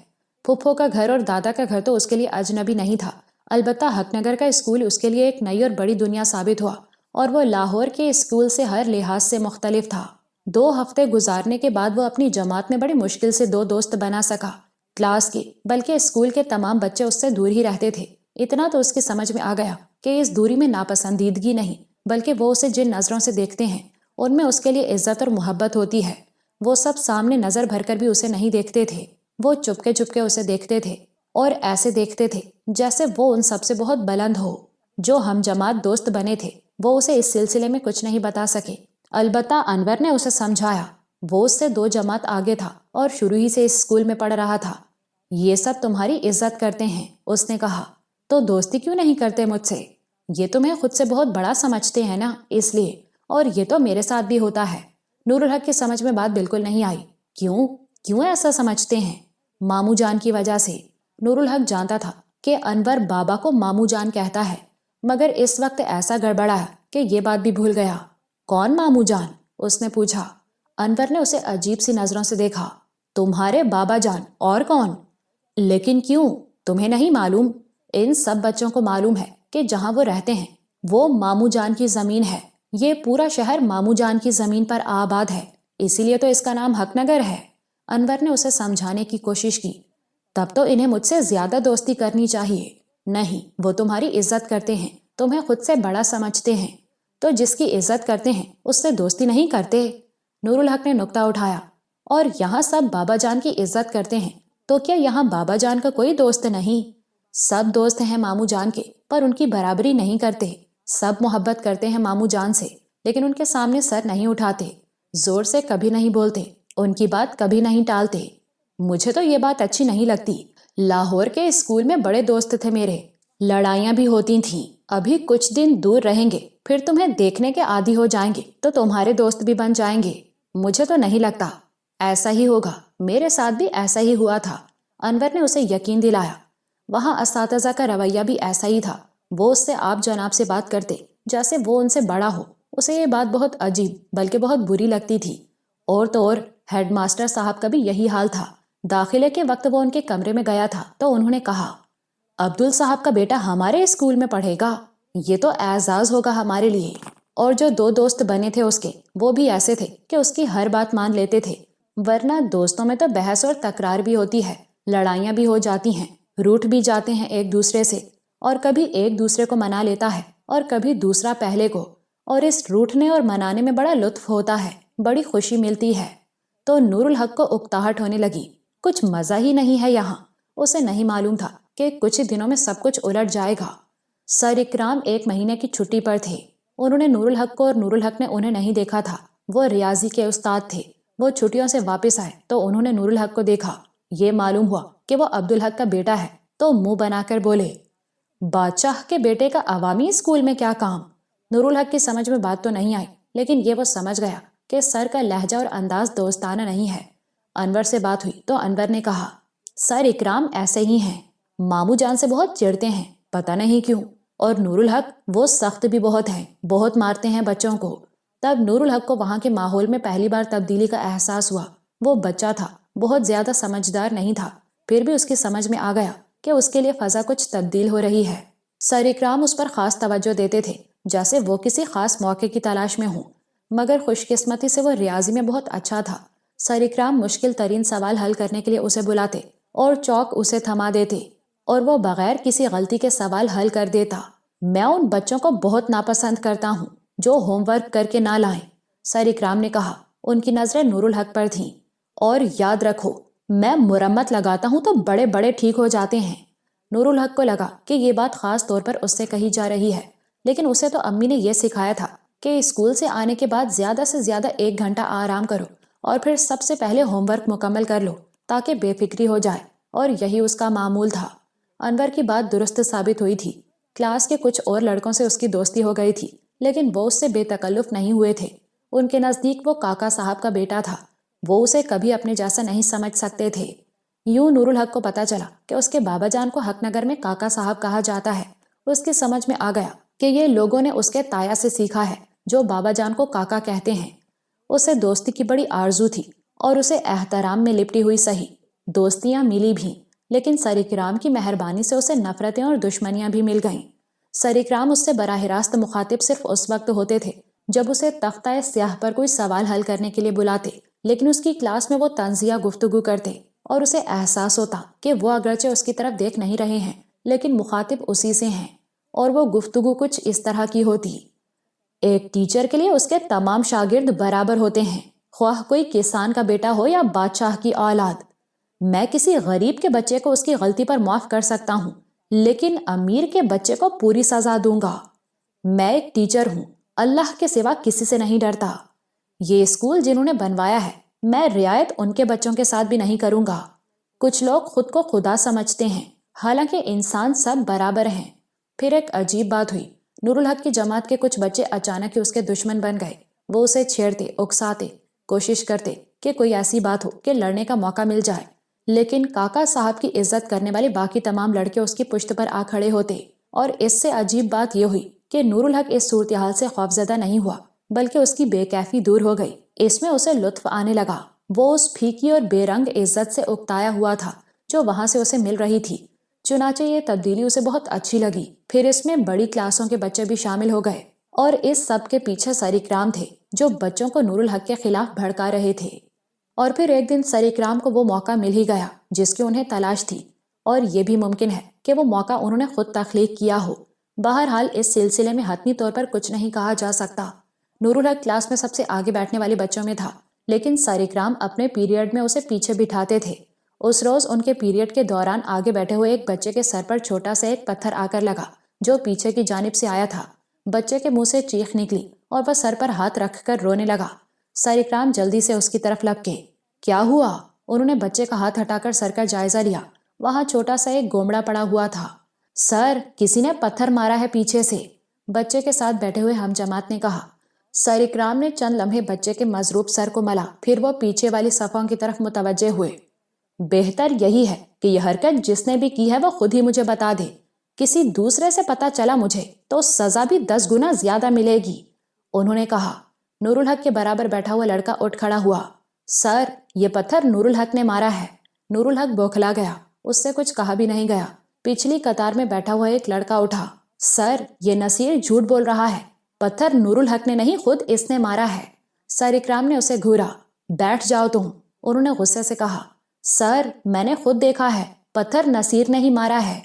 پھپھو کا گھر اور دادا کا گھر تو اس کے لیے اجنبی نہیں تھا، البتہ حق نگر کا اسکول اس کے لیے ایک نئی اور بڑی دنیا ثابت ہوا، اور وہ لاہور کے اسکول سے ہر لحاظ سے مختلف تھا۔ 2 ہفتے گزارنے کے بعد وہ اپنی جماعت میں بڑی مشکل سے 2 دوست بنا سکا، کلاس کے بلکہ اسکول کے تمام بچے اس سے دور ہی رہتے تھے۔ اتنا تو اس کی سمجھ میں آ گیا کہ اس دوری میں ناپسندیدگی نہیں، بلکہ وہ اسے جن نظروں سے دیکھتے ہیں ان میں اس کے لیے عزت اور محبت ہوتی ہے۔ وہ سب سامنے نظر بھر کر بھی اسے نہیں دیکھتے تھے، وہ چپکے چپکے اسے دیکھتے تھے، اور ایسے دیکھتے تھے جیسے وہ ان سب سے بہت بلند ہو۔ جو ہم جماعت دوست بنے تھے وہ اسے اس سلسلے میں کچھ نہیں بتا سکے، البتہ انور نے اسے سمجھایا۔ وہ اس سے 2 جماعت آگے تھا اور شروع ہی سے اس اسکول میں پڑھ رہا تھا۔ یہ سب تمہاری عزت کرتے ہیں، اس نے کہا، تو دوستی کیوں نہیں کرتے مجھ سے؟ یہ تمہیں خود سے بہت بڑا سمجھتے ہیں نا، اس لیے، اور یہ تو میرے ساتھ بھی ہوتا ہے۔ نور الحق کی سمجھ میں بات بالکل نہیں آئی۔ کیوں ایسا سمجھتے ہیں؟ ماموں جان کی وجہ سے۔ نور الحق جانتا تھا کہ انور بابا کو ماموں جان کہتا ہے، مگر اس وقت ایسا گڑبڑا کہ یہ بات بھی بھول گیا۔ کون ماموں جان؟ اس نے پوچھا۔ انور نے اسے عجیب سی نظروں سے دیکھا۔ تمہارے بابا جان، اور کون؟ لیکن کیوں؟ تمہیں نہیں معلوم؟ ان سب بچوں کو معلوم ہے کہ جہاں وہ رہتے ہیں وہ ماموں جان کی زمین ہے، یہ پورا شہر ماموں جان کی زمین پر آباد ہے، اسی لیے تو اس کا نام حق نگر ہے۔ انور نے اسے سمجھانے کی کوشش کی۔ تب تو انہیں مجھ سے زیادہ دوستی کرنی چاہیے۔ نہیں، وہ تمہاری عزت کرتے ہیں، تمہیں خود سے بڑا سمجھتے ہیں، تو جس کی عزت کرتے ہیں اس سے دوستی نہیں کرتے؟ نور الحق نے نکتہ اٹھایا۔ اور یہاں سب بابا جان کی عزت کرتے ہیں، تو کیا یہاں بابا جان کا کوئی دوست نہیں؟ سب دوست ہیں ماموں جان کے، پر ان کی برابری نہیں کرتے۔ سب محبت کرتے ہیں ماموں جان سے، لیکن ان کے سامنے سر نہیں اٹھاتے، زور سے کبھی نہیں بولتے، ان کی بات کبھی نہیں ٹالتے۔ مجھے تو یہ بات اچھی نہیں لگتی۔ لاہور کے اسکول میں بڑے دوست تھے میرے، لڑائیاں بھی ہوتی تھیں۔ ابھی کچھ دن دور رہیں گے، پھر تمہیں دیکھنے کے عادی ہو جائیں گے تو تمہارے دوست بھی بن جائیں گے۔ مجھے تو نہیں لگتا ایسا ہی ہوگا، میرے ساتھ بھی ایسا ہی ہوا تھا، انور نے اسے یقین دلایا۔ وہاں اساتذہ کا رویہ بھی ایسا ہی تھا، وہ اس سے آپ جناب سے بات کرتے جیسے وہ ان سے بڑا ہو۔ اسے یہ بات بہت عجیب بلکہ بہت بری لگتی تھی۔ اور تو اور ہیڈ ماسٹر صاحب کا بھی یہی حال تھا۔ داخلے کے وقت وہ ان کے کمرے میں گیا تھا تو انہوں نے کہا، عبدل صاحب کا بیٹا ہمارے اسکول میں پڑھے گا، یہ تو اعزاز ہوگا ہمارے لیے۔ اور جو 2 دوست بنے تھے اس کے، وہ بھی ایسے تھے کہ اس کی ہر بات مان لیتے تھے، ورنہ دوستوں میں تو بحث اور تکرار بھی ہوتی ہے، لڑائیاں بھی ہو جاتی ہیں، روٹھ بھی جاتے ہیں ایک دوسرے سے، اور کبھی ایک دوسرے کو منا لیتا ہے اور کبھی دوسرا پہلے کو، اور اس روٹھنے اور منانے میں بڑا لطف ہوتا ہے، بڑی خوشی ملتی ہے۔ تو نور الحق کو اکتاہٹ ہونے لگی، کچھ مزہ ہی نہیں ہے یہاں۔ اسے نہیں معلوم تھا کہ کچھ ہی دنوں میں سب کچھ الٹ جائے گا۔ سر اکرام 1 مہینے کی چھٹی پر تھے۔ انہوں نے نور الحق کو اور نور الحق نے انہیں نہیں دیکھا تھا۔ وہ ریاضی کے استاد تھے۔ وہ چھٹیوں سے واپس آئے تو انہوں نے نور الحق کو دیکھا۔ یہ معلوم ہوا کہ وہ عبدالحق کا بیٹا ہے تو منہ بنا کر بولے، بادشاہ کے بیٹے کا عوامی اسکول میں کیا کام؟ نور الحق کی سمجھ میں بات تو نہیں آئی، لیکن یہ وہ سمجھ گیا کہ سر کا لہجہ اور انداز دوستانہ نہیں ہے۔ انور سے بات ہوئی تو انور نے کہا، سر اکرام ایسے ہی ہیں، ماموں جان سے بہت چڑھتے ہیں، پتہ نہیں کیوں، اور نور الحق وہ سخت بھی بہت ہیں، بہت مارتے ہیں بچوں کو۔ تب نور الحق کو وہاں کے ماحول میں پہلی بار تبدیلی کا احساس ہوا۔ وہ بچہ تھا، بہت زیادہ سمجھدار نہیں تھا، پھر بھی اس کی سمجھ میں آ گیا کہ اس کے لیے فضا کچھ تبدیل ہو رہی ہے۔ سر اکرام اس پر خاص توجہ دیتے تھے، جیسے وہ کسی خاص موقع کی تلاش میں ہوں، مگر خوش قسمتی سے وہ ریاضی میں بہت اچھا تھا۔ سر اکرام مشکل ترین سوال حل کرنے کے لیے اسے بلاتے اور چوک اسے تھما دیتے، اور وہ بغیر کسی غلطی کے سوال حل کر دیتا۔ میں ان بچوں کو بہت ناپسند کرتا ہوں جو ہوم ورک کر کے نہ لائیں، سر اکرام نے کہا۔ ان کی نظریں نور الحق پر تھیں۔ اور یاد رکھو، میں مرمت لگاتا ہوں تو بڑے بڑے ٹھیک ہو جاتے ہیں۔ نور الحق کو لگا کہ یہ بات خاص طور پر اس سے کہی جا رہی ہے، لیکن اسے تو امی نے یہ سکھایا تھا کہ اسکول سے آنے کے بعد زیادہ سے زیادہ 1 گھنٹہ آرام کرو اور پھر سب سے پہلے ہوم ورک مکمل کر لو تاکہ بے فکری ہو جائے، اور یہی اس کا معمول تھا۔ انور کی بات درست ثابت ہوئی تھی۔ کلاس کے کچھ اور لڑکوں سے اس کی دوستی ہو گئی تھی، لیکن وہ اس سے بے تکلف نہیں ہوئے تھے۔ ان کے نزدیک وہ کاکا صاحب کا بیٹا تھا، وہ اسے کبھی اپنے جیسا نہیں سمجھ سکتے تھے۔ یوں نور الحق کو پتا چلا کہ اس کے بابا جان کو حق نگر میں کاکا صاحب کہا جاتا ہے۔ اس کی سمجھ میں آ گیا کہ یہ لوگوں نے اس کے تایا سے سیکھا ہے جو بابا جان کو کاکا کہتے ہیں۔ اسے دوستی کی بڑی آرزو تھی اور اسے احترام میں لپٹی ہوئی سہی دوستیاں ملی بھی، لیکن سر اکرام کی مہربانی سے اسے نفرتیں اور دشمنیاں بھی مل گئیں۔ سر اکرام اس سے براہ راست مخاطب صرف اس وقت ہوتے تھے جب اسے تختہ سیاہ پر کوئی سوال حل کرنے کے لیے بلاتے، لیکن اس کی کلاس میں وہ طنزیہ گفتگو کرتے اور اسے احساس ہوتا کہ وہ اگرچہ اس کی طرف دیکھ نہیں رہے ہیں لیکن مخاطب اسی سے ہیں، اور وہ گفتگو کچھ اس طرح کی ہوتی، ایک ٹیچر کے لیے اس کے تمام شاگرد برابر ہوتے ہیں، خواہ کوئی کسان کا بیٹا ہو یا بادشاہ کی اولاد۔ میں کسی غریب کے بچے کو اس کی غلطی پر معاف کر سکتا ہوں، لیکن امیر کے بچے کو پوری سزا دوں گا۔ میں ایک ٹیچر ہوں، اللہ کے سوا کسی سے نہیں ڈرتا۔ یہ اسکول جنہوں نے بنوایا ہے، میں رعایت ان کے بچوں کے ساتھ بھی نہیں کروں گا۔ کچھ لوگ خود کو خدا سمجھتے ہیں، حالانکہ انسان سب برابر ہیں۔ پھر ایک عجیب بات ہوئی۔ نور الحق کی جماعت کے کچھ بچے اچانک ہی اس کے دشمن بن گئے۔ وہ اسے چھیڑتے، اکساتے، کوشش کرتے کہ کوئی ایسی بات ہو کہ لڑنے کا موقع مل جائے، لیکن کاکا صاحب کی عزت کرنے والے باقی تمام لڑکے اس کی پشت پر آ کھڑے ہوتے، اور اس سے عجیب بات یہ ہوئی کہ نور الحق اس صورتحال سے خوفزدہ نہیں ہوا، بلکہ اس کی بے کیفی دور ہو گئی۔ اس میں اسے لطف آنے لگا۔ وہ اس پھیکی اور بے رنگ عزت سے اکتایا ہوا تھا جو وہاں سے اسے مل رہی تھی۔ چنانچہ یہ تبدیلی اسے بہت اچھی لگی۔ پھر اس میں بڑی کلاسوں کے بچے بھی شامل ہو گئے، اور اس سب کے پیچھے سر اکرام تھے جو بچوں کو نور الحق کے خلاف بھڑکا رہے تھے۔ اور پھر ایک دن سر اکرام کو وہ موقع مل ہی گیا جس کی انہیں تلاش تھی، اور یہ بھی ممکن ہے کہ وہ موقع انہوں نے خود تخلیق کیا ہو۔ بہرحال اس سلسلے میں حتمی طور پر کچھ نہیں کہا جا سکتا۔ نور الحق کلاس میں سب سے آگے بیٹھنے والے بچوں میں تھا، لیکن سر اکرام اپنے پیریڈ میں اسے پیچھے بٹھاتے تھے۔ اس روز ان کے پیریڈ کے دوران آگے بیٹھے ہوئے ایک بچے کے سر پر چھوٹا سا ایک پتھر آ کر لگا جو پیچھے کی جانب سے آیا تھا۔ بچے کے منہ سے چیخ نکلی اور وہ سر پر ہاتھ رکھ کر رونے لگا۔ سر اکرام جلدی سے اس کی طرف لپکے۔ کیا ہوا؟ انہوں نے بچے کا ہاتھ ہٹا کر سر کا جائزہ لیا۔ وہاں چھوٹا سا ایک گومڑا پڑا ہوا تھا۔ سر، کسی نے پتھر مارا ہے پیچھے سے، بچے کے ساتھ بیٹھے ہوئے ہم جماعت نے کہا۔ سر اکرام نے چند لمحے بچے کے مضروب سر کو ملا، پھر وہ پیچھے والی صفوں کی طرف متوجہ ہوئے۔ بہتر یہی ہے کہ یہ حرکت جس نے بھی کی ہے وہ خود ہی مجھے بتا دے۔ کسی دوسرے سے پتا چلا مجھے تو سزا بھی 10 گنا زیادہ ملے گی، انہوں نے کہا۔ نور الحق کے برابر بیٹھا ہوا لڑکا اٹھ کھڑا ہوا۔ سر، یہ پتھر نور الحق نے مارا ہے۔ نور الحق بوکھلا گیا، اس سے کچھ کہا بھی نہیں گیا۔ پچھلی قطار میں بیٹھا ہوا ایک لڑکا اٹھا۔ سر، یہ نصیر جھوٹ بول رہا ہے، پتھر نور الحق نے نہیں، خود اس نے مارا ہے۔ سر اکرام نے اسے گھورا۔ بیٹھ جاؤ تم، انہوں نے غصے سے کہا۔ سر میں نے خود دیکھا ہے، پتھر نصیر نے ہی مارا ہے۔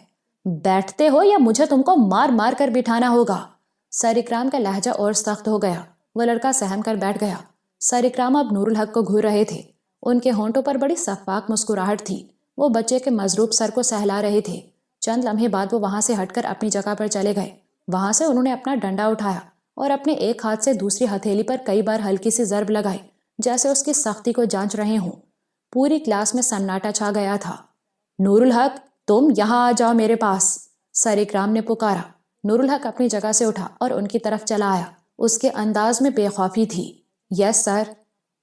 بیٹھتے ہو یا مجھے تم کو مار مار کر بٹھانا ہوگا۔ سر اکرام کا لہجہ اور سخت ہو گیا۔ وہ لڑکا سہم کر بیٹھ گیا۔ سر اکرام اب نور الحق کو گھور رہے تھے۔ ان کے ہونٹوں پر بڑی سفاک مسکراہٹ تھی۔ وہ بچے کے مضروب سر کو سہلا رہے تھے۔ چند لمحے بعد وہ وہاں سے ہٹ کر اپنی جگہ پر چلے گئے۔ وہاں سے انہوں نے اپنا ڈنڈا اٹھایا اور اپنے ایک ہاتھ سے دوسری ہتھیلی پر کئی بار ہلکی سی ضرب لگائی، جیسے اس کی سختی کو جانچ رہے ہوں۔ پوری کلاس میں سناٹا چھا گیا تھا۔ نور الحق تم یہاں آ جاؤ میرے پاس، سر اکرام نے پکارا۔ نور الحق اپنی جگہ سے اٹھا اور ان کی طرف چلا آیا۔ اس کے انداز میں بے خوفی تھی۔ یس سر۔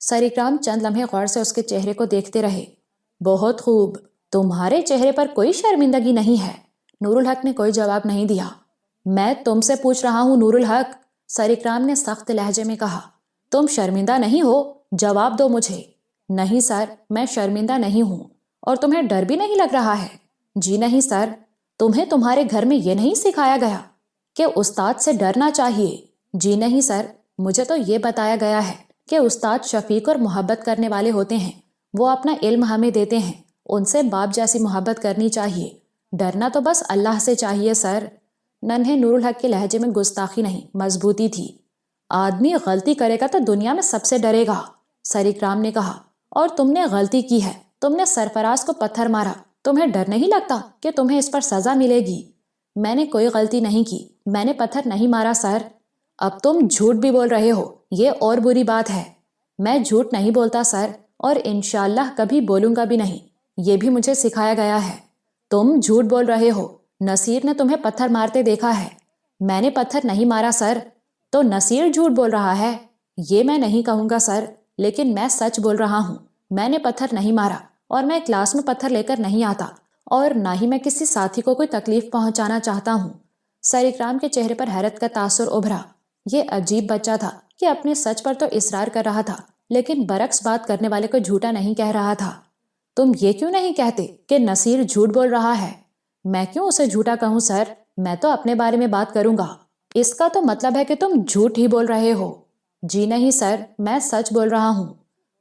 سر اکرام چند لمحے غور سے اس کے چہرے کو دیکھتے رہے۔ بہت خوب، تمہارے چہرے پر کوئی شرمندگی نہیں ہے۔ نور الحق نے کوئی جواب نہیں دیا۔ میں تم سے پوچھ رہا ہوں نور الحق، سر اکرام نے سخت لہجے میں کہا۔ تم شرمندہ نہیں ہو؟ جواب دو مجھے۔ نہیں سر، میں شرمندہ نہیں ہوں۔ اور تمہیں ڈر بھی نہیں لگ رہا ہے؟ جی نہیں سر۔ تمہیں تمہارے گھر میں یہ نہیں سکھایا گیا کہ استاد سے ڈرنا چاہیے؟ جی نہیں سر، مجھے تو یہ بتایا گیا ہے کہ استاد شفیق اور محبت کرنے والے ہوتے ہیں۔ وہ اپنا علم ہمیں دیتے ہیں، ان سے باپ جیسی محبت کرنی چاہیے۔ ڈرنا تو بس اللہ سے چاہیے سر۔ ننھے نور الحق کے لہجے میں گستاخی نہیں، مضبوطی تھی۔ آدمی غلطی کرے گا تو دنیا میں سب سے ڈرے گا، سر اکرام نے کہا۔ اور تم نے غلطی کی ہے، تم نے سرفراز کو پتھر مارا۔ تمہیں ڈر نہیں لگتا کہ تمہیں اس پر سزا ملے گی؟ میں نے کوئی غلطی نہیں کی، میں نے پتھر نہیں مارا سر۔ اب تم جھوٹ بھی بول رہے ہو، یہ اور بری بات ہے۔ میں جھوٹ نہیں بولتا سر، اور انشاءاللہ کبھی بولوں گا بھی نہیں، یہ بھی مجھے سکھایا گیا ہے۔ تم جھوٹ بول رہے ہو، نصیر نے تمہیں پتھر مارتے دیکھا ہے۔ میں نے پتھر نہیں مارا سر۔ تو نصیر جھوٹ بول رہا ہے؟ یہ میں نہیں کہوں گا سر، لیکن میں سچ بول رہا ہوں۔ میں نے پتھر نہیں مارا، اور میں کلاس میں پتھر لے کر نہیں آتا، اور نہ ہی میں کسی ساتھی کو کوئی تکلیف پہنچانا چاہتا ہوں۔ سر اکرام کے چہرے پر حیرت کا تاثر ابھرا۔ یہ عجیب بچہ تھا کہ اپنے سچ پر تو اصرار کر رہا تھا، لیکن برعکس بات کرنے والے کو جھوٹا نہیں کہہ رہا تھا۔ تم یہ کیوں نہیں کہتے کہ نصیر جھوٹ بول رہا ہے؟ میں کیوں اسے جھوٹا کہوں سر؟ میں تو اپنے بارے میں بات کروں گا۔ اس کا تو مطلب ہے کہ تم جھوٹ ہی بول رہے ہو۔ جی نہیں سر، میں سچ بول رہا ہوں۔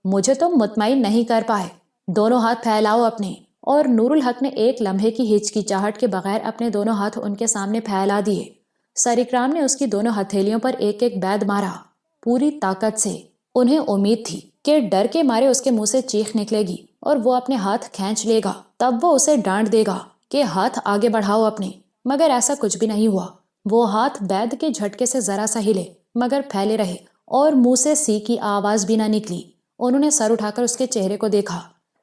مجھے تم مطمئن نہیں کر پائے۔ دونوں ہاتھ پھیلاؤ اپنے۔ اور نور الحق نے ایک لمحے کی ہچکچاہٹ کے بغیر اپنے دونوں ہاتھ ان کے سامنے پھیلا دیے۔ سر اکرام نے اس کی دونوں ہتھیلیوں پر ایک ایک بید مارا، پوری طاقت سے۔ انہیں امید تھی کہ ڈر کے مارے اس کے منہ سے چیخ نکلے گی اور وہ اپنے ہاتھ کھینچ لے گا، تب وہ اسے ڈانٹ دے گا کہ ہاتھ آگے بڑھاؤ اپنے، مگر ایسا کچھ بھی نہیں ہوا۔ وہ ہاتھ بید کے جھٹکے سے ذرا سا ہلے، مگر پھیلے رہے، اور منہ سے سی کی آواز بھی نہ نکلی۔ انہوں نے سر اٹھا کر اس کے چہرے کو دیکھا۔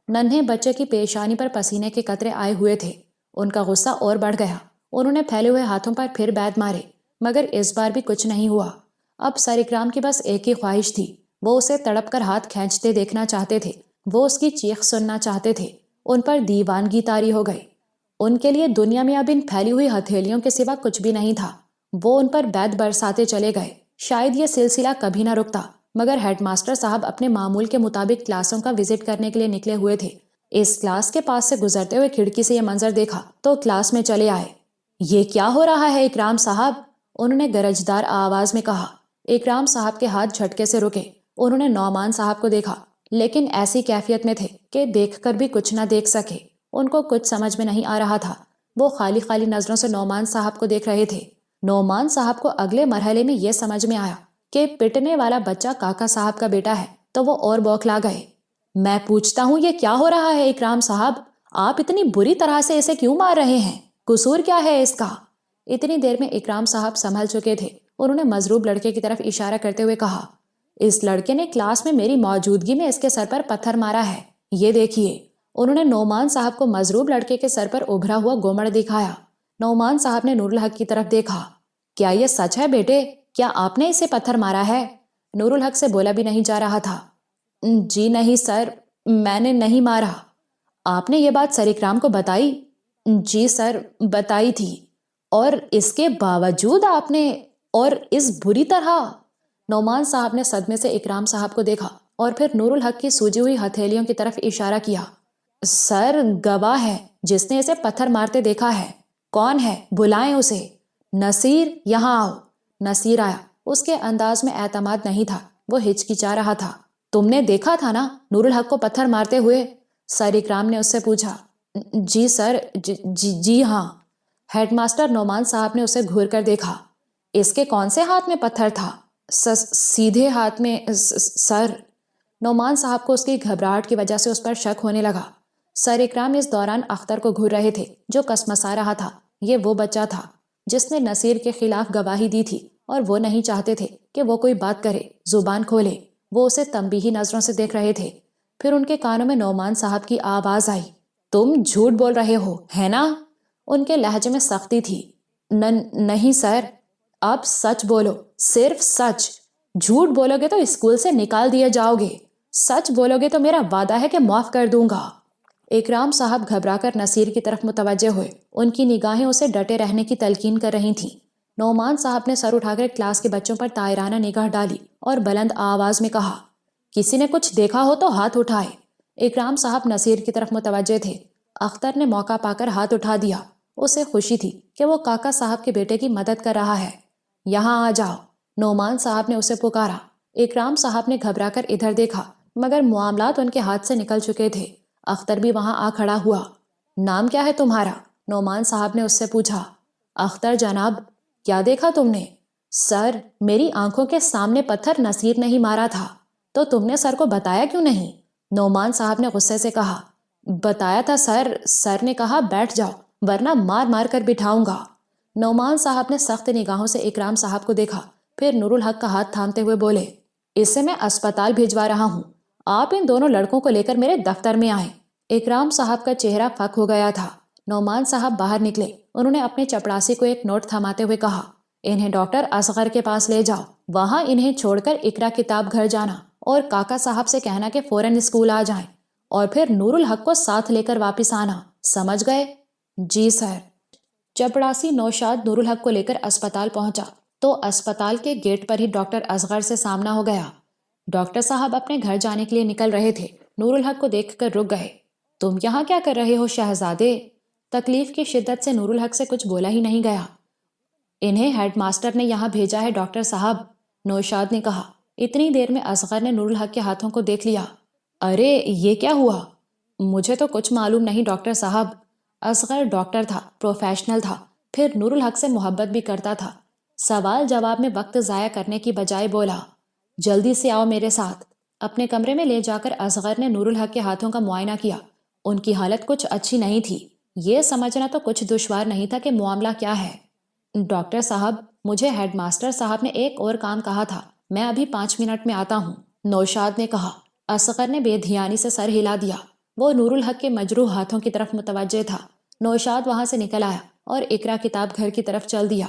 ننھے بچے کی پیشانی پر پسینے کے قطرے آئے ہوئے تھے۔ ان کا غصہ اور بڑھ گیا۔ انہوں نے پھیلے ہوئے ہاتھوں پر پھر بید مارے، مگر اس بار بھی کچھ نہیں ہوا۔ اب سر اکرام کی بس ایک ہی خواہش تھی، وہ اسے تڑپ کر ہاتھ کھینچتے دیکھنا چاہتے تھے، وہ اس کی چیخ سننا چاہتے تھے۔ ان پر دیوانگی طاری ہو گئی۔ ان کے لیے دنیا میں اب ان پھیلی ہوئی ہتھیلیوں کے سوا کچھ بھی نہیں تھا۔ وہ ان پر بید برساتے چلے گئے۔ شاید یہ سلسلہ کبھی نہ رکتا، مگر ہیڈ ماسٹر صاحب اپنے معمول کے مطابق کلاسوں کا وزٹ کرنے کے لیے نکلے ہوئے تھے۔ اس کلاس کے پاس سے گزرتے ہوئے کھڑکی سے یہ منظر دیکھا تو کلاس میں چلے آئے۔ یہ کیا ہو رہا ہے اکرام صاحب؟ انہوں نے گرجدار آواز میں کہا۔ اکرام صاحب کے ہاتھ جھٹکے سے رکے۔ انہوں نے نعمان صاحب کو دیکھا، لیکن ایسی کیفیت میں تھے کہ دیکھ کر بھی کچھ نہ دیکھ سکے۔ ان کو کچھ سمجھ میں نہیں آ رہا تھا۔ وہ خالی خالی نظروں سے نعمان صاحب کو دیکھ رہے تھے۔ نعمان صاحب کو اگلے مرحلے میں یہ سمجھ میں آیا کہ پٹنے والا بچہ کاکا صاحب کا بیٹا ہے، تو وہ اور بوکھلا گئے۔ میں پوچھتا ہوں یہ کیا ہو رہا ہے اکرام صاحب؟ آپ اتنی بری طرح سے اسے کیوں مار رہے ہیں؟ قصور کیا ہے اس کا؟ اتنی دیر میں اکرام صاحب سنبھل چکے تھے۔ انہوں نے مضروب لڑکے کی طرف اشارہ کرتے ہوئے کہا، اس لڑکے نے کلاس میں میری موجودگی میں اس کے سر پر پتھر مارا ہے، یہ دیکھیے۔ انہوں نے نعمان صاحب کو مضروب لڑکے کے سر پر ابھرا ہوا گومڑ دکھایا۔ نعمان صاحب نے نور الحق کی طرف دیکھا۔ کیا یہ سچ ہے بیٹے؟ کیا آپ نے اسے پتھر مارا ہے؟ نور الحق سے بولا بھی نہیں جا رہا تھا۔ جی نہیں سر، میں نے نہیں مارا۔ آپ نے یہ بات سر اکرام کو بتائی؟ جی سر، بتائی تھی۔ اور اس کے باوجود آپ نے، اور اس بری طرح؟ نعمان صاحب نے صدمے سے اکرام صاحب کو دیکھا اور پھر نور الحق کی سوجی ہوئی ہتھیلیوں کی طرف اشارہ کیا۔ سر، گواہ ہے جس نے اسے پتھر مارتے دیکھا ہے۔ کون ہے؟ بلائیں اسے۔ نصیر، یہاں آؤ۔ نصیر آیا۔ اس کے انداز میں اعتماد نہیں تھا، وہ ہچکچا رہا تھا۔ تم نے دیکھا تھا نا نور الحق کو پتھر مارتے ہوئے؟ سر اکرام نے اس سے پوچھا۔ جی سر، جی ہاں۔ ہیڈ ماسٹر نعمان صاحب نے اسے گھور کر دیکھا۔ اس کے کون سے ہاتھ میں پتھر تھا؟ سیدھے ہاتھ میں سر۔ نعمان صاحب کو اس کی گھبراہٹ کی وجہ سے اس پر شک ہونے لگا۔ سر اکرام اس دوران اختر کو گھور رہے تھے جو کسمسا رہا تھا۔ یہ وہ بچہ تھا جس نے نصیر کے خلاف گواہی دی تھی اور وہ نہیں چاہتے تھے کہ وہ کوئی بات کرے، زبان کھولے۔ وہ اسے تنبیہی نظروں سے دیکھ رہے تھے۔ پھر ان کے کانوں میں نعمان صاحب کی آواز آئی، تم جھوٹ بول رہے ہو ہے نا؟ ان کے لہجے میں سختی تھی۔ نہیں سر۔ اب سچ بولو، صرف سچ۔ جھوٹ بولو گے تو اسکول سے نکال دیے جاؤ گے، سچ بولو گے تو میرا وعدہ ہے کہ معاف کر دوں گا۔ اکرام صاحب گھبرا کر نصیر کی طرف متوجہ ہوئے۔ ان کی نگاہیں اسے ڈٹے رہنے کی تلقین کر رہی تھیں۔ نعمان صاحب نے سر اٹھا کر کلاس کے بچوں پر طائرانہ نگاہ ڈالی اور بلند آواز میں کہا، کسی نے کچھ دیکھا ہو تو ہاتھ اٹھائے۔ اکرام صاحب نصیر کی طرف متوجہ تھے۔ اختر نے موقع پا کر ہاتھ اٹھا دیا۔ اسے خوشی تھی کہ وہ کاکا صاحب کے بیٹے کی مدد کر رہا ہے۔ یہاں آ جاؤ، نعمان صاحب نے اسے پکارا۔ اکرام صاحب نے گھبرا کر ادھر دیکھا مگر معاملات ان کے ہاتھ سے نکل چکے تھے۔ اختر بھی وہاں آ کھڑا ہوا۔ نام کیا ہے تمہارا؟ نعمان صاحب نے اس سے پوچھا۔ اختر جناب۔ کیا دیکھا تم نے؟ سر، میری آنکھوں کے سامنے پتھر نصیر نہیں مارا تھا، تو تم نے سر کو بتایا کیوں نہیں؟ نعمان صاحب نے غصے سے کہا۔ بتایا تھا سر، سر نے کہا بیٹھ جاؤ ورنہ مار مار کر بٹھاؤں گا۔ نعمان صاحب نے سخت نگاہوں سے اکرام صاحب کو دیکھا، پھر نور الحق کا ہاتھ تھامتے ہوئے بولے، اسے میں اسپتال بھیجوا رہا ہوں، آپ ان دونوں لڑکوں کو لے کر میرے دفتر میں آئیں۔ اکرام صاحب کا چہرہ پھک ہو گیا تھا۔ نعمان صاحب باہر نکلے۔ انہوں نے اپنے چپڑاسی کو ایک نوٹ تھماتے ہوئے کہا، انہیں ڈاکٹر اصغر کے پاس لے جاؤ، وہاں انہیں چھوڑ کر اقرا کتاب گھر جانا اور کاکا صاحب سے کہنا کہ فوراً اسکول آ جائیں اور پھر نور الحق کو ساتھ لے کر واپس آنا، سمجھ گئے؟ جی سر۔ چپڑاسی نوشاد نور الحق کو لے کر اسپتال پہنچا تو اسپتال کے گیٹ پر ہی ڈاکٹر اصغر سے سامنا ہو گیا۔ ڈاکٹر صاحب اپنے گھر جانے کے لیے نکل رہے تھے۔ نور الحق کو دیکھ کر رک گئے۔ تم یہاں کیا کر رہے ہو شہزادے؟ تکلیف کی شدت سے نور الحق سے کچھ بولا ہی نہیں گیا۔ انہیں ہیڈ ماسٹر نے یہاں بھیجا ہے ڈاکٹر صاحب، نوشاد نے کہا۔ اتنی دیر میں اصغر نے نور الحق کے ہاتھوں کو دیکھ لیا۔ ارے یہ کیا ہوا؟ مجھے تو کچھ معلوم نہیں ڈاکٹر صاحب۔ اصغر ڈاکٹر تھا، پروفیشنل تھا، پھر نور الحق سے محبت بھی کرتا تھا۔ سوال جواب میں وقت ضائع کرنے کی بجائے بولا، جلدی سے آؤ میرے ساتھ۔ اپنے کمرے میں لے جا کر اصغر نے نور الحق کے ہاتھوں کا معائنہ کیا۔ ان کی حالت کچھ اچھی نہیں تھی۔ یہ سمجھنا تو کچھ دشوار نہیں تھا کہ معاملہ کیا ہے۔ ڈاکٹر صاحب، مجھے ہیڈ ماسٹر صاحب نے ایک اور کام کہا تھا، میں ابھی 5 منٹ میں آتا ہوں، نوشاد نے کہا۔ اصغر نے بے دھیانی سے سر ہلا دیا۔ وہ نور الحق کے مجروح ہاتھوں کی طرف متوجہ تھا۔ نوشاد وہاں سے نکل آیا اور اقرا کتاب گھر کی طرف چل دیا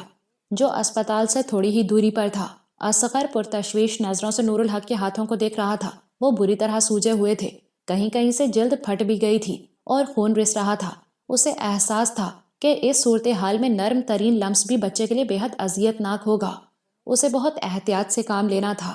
جو اسپتال سے تھوڑی ہی دوری پر تھا۔ اصغر پرتشویش نظروں سے نور الحق کے ہاتھوں کو دیکھ رہا تھا۔ وہ بری طرح سوجے ہوئے تھے، کہیں کہیں سے جلد پھٹ بھی گئی تھی اور خون رس رہا تھا۔ اسے احساس تھا کہ اس صورتحال میں نرم ترین لمس بھی بچے کے لیے بے حد اذیت ناک ہوگا۔ اسے بہت احتیاط سے کام لینا تھا۔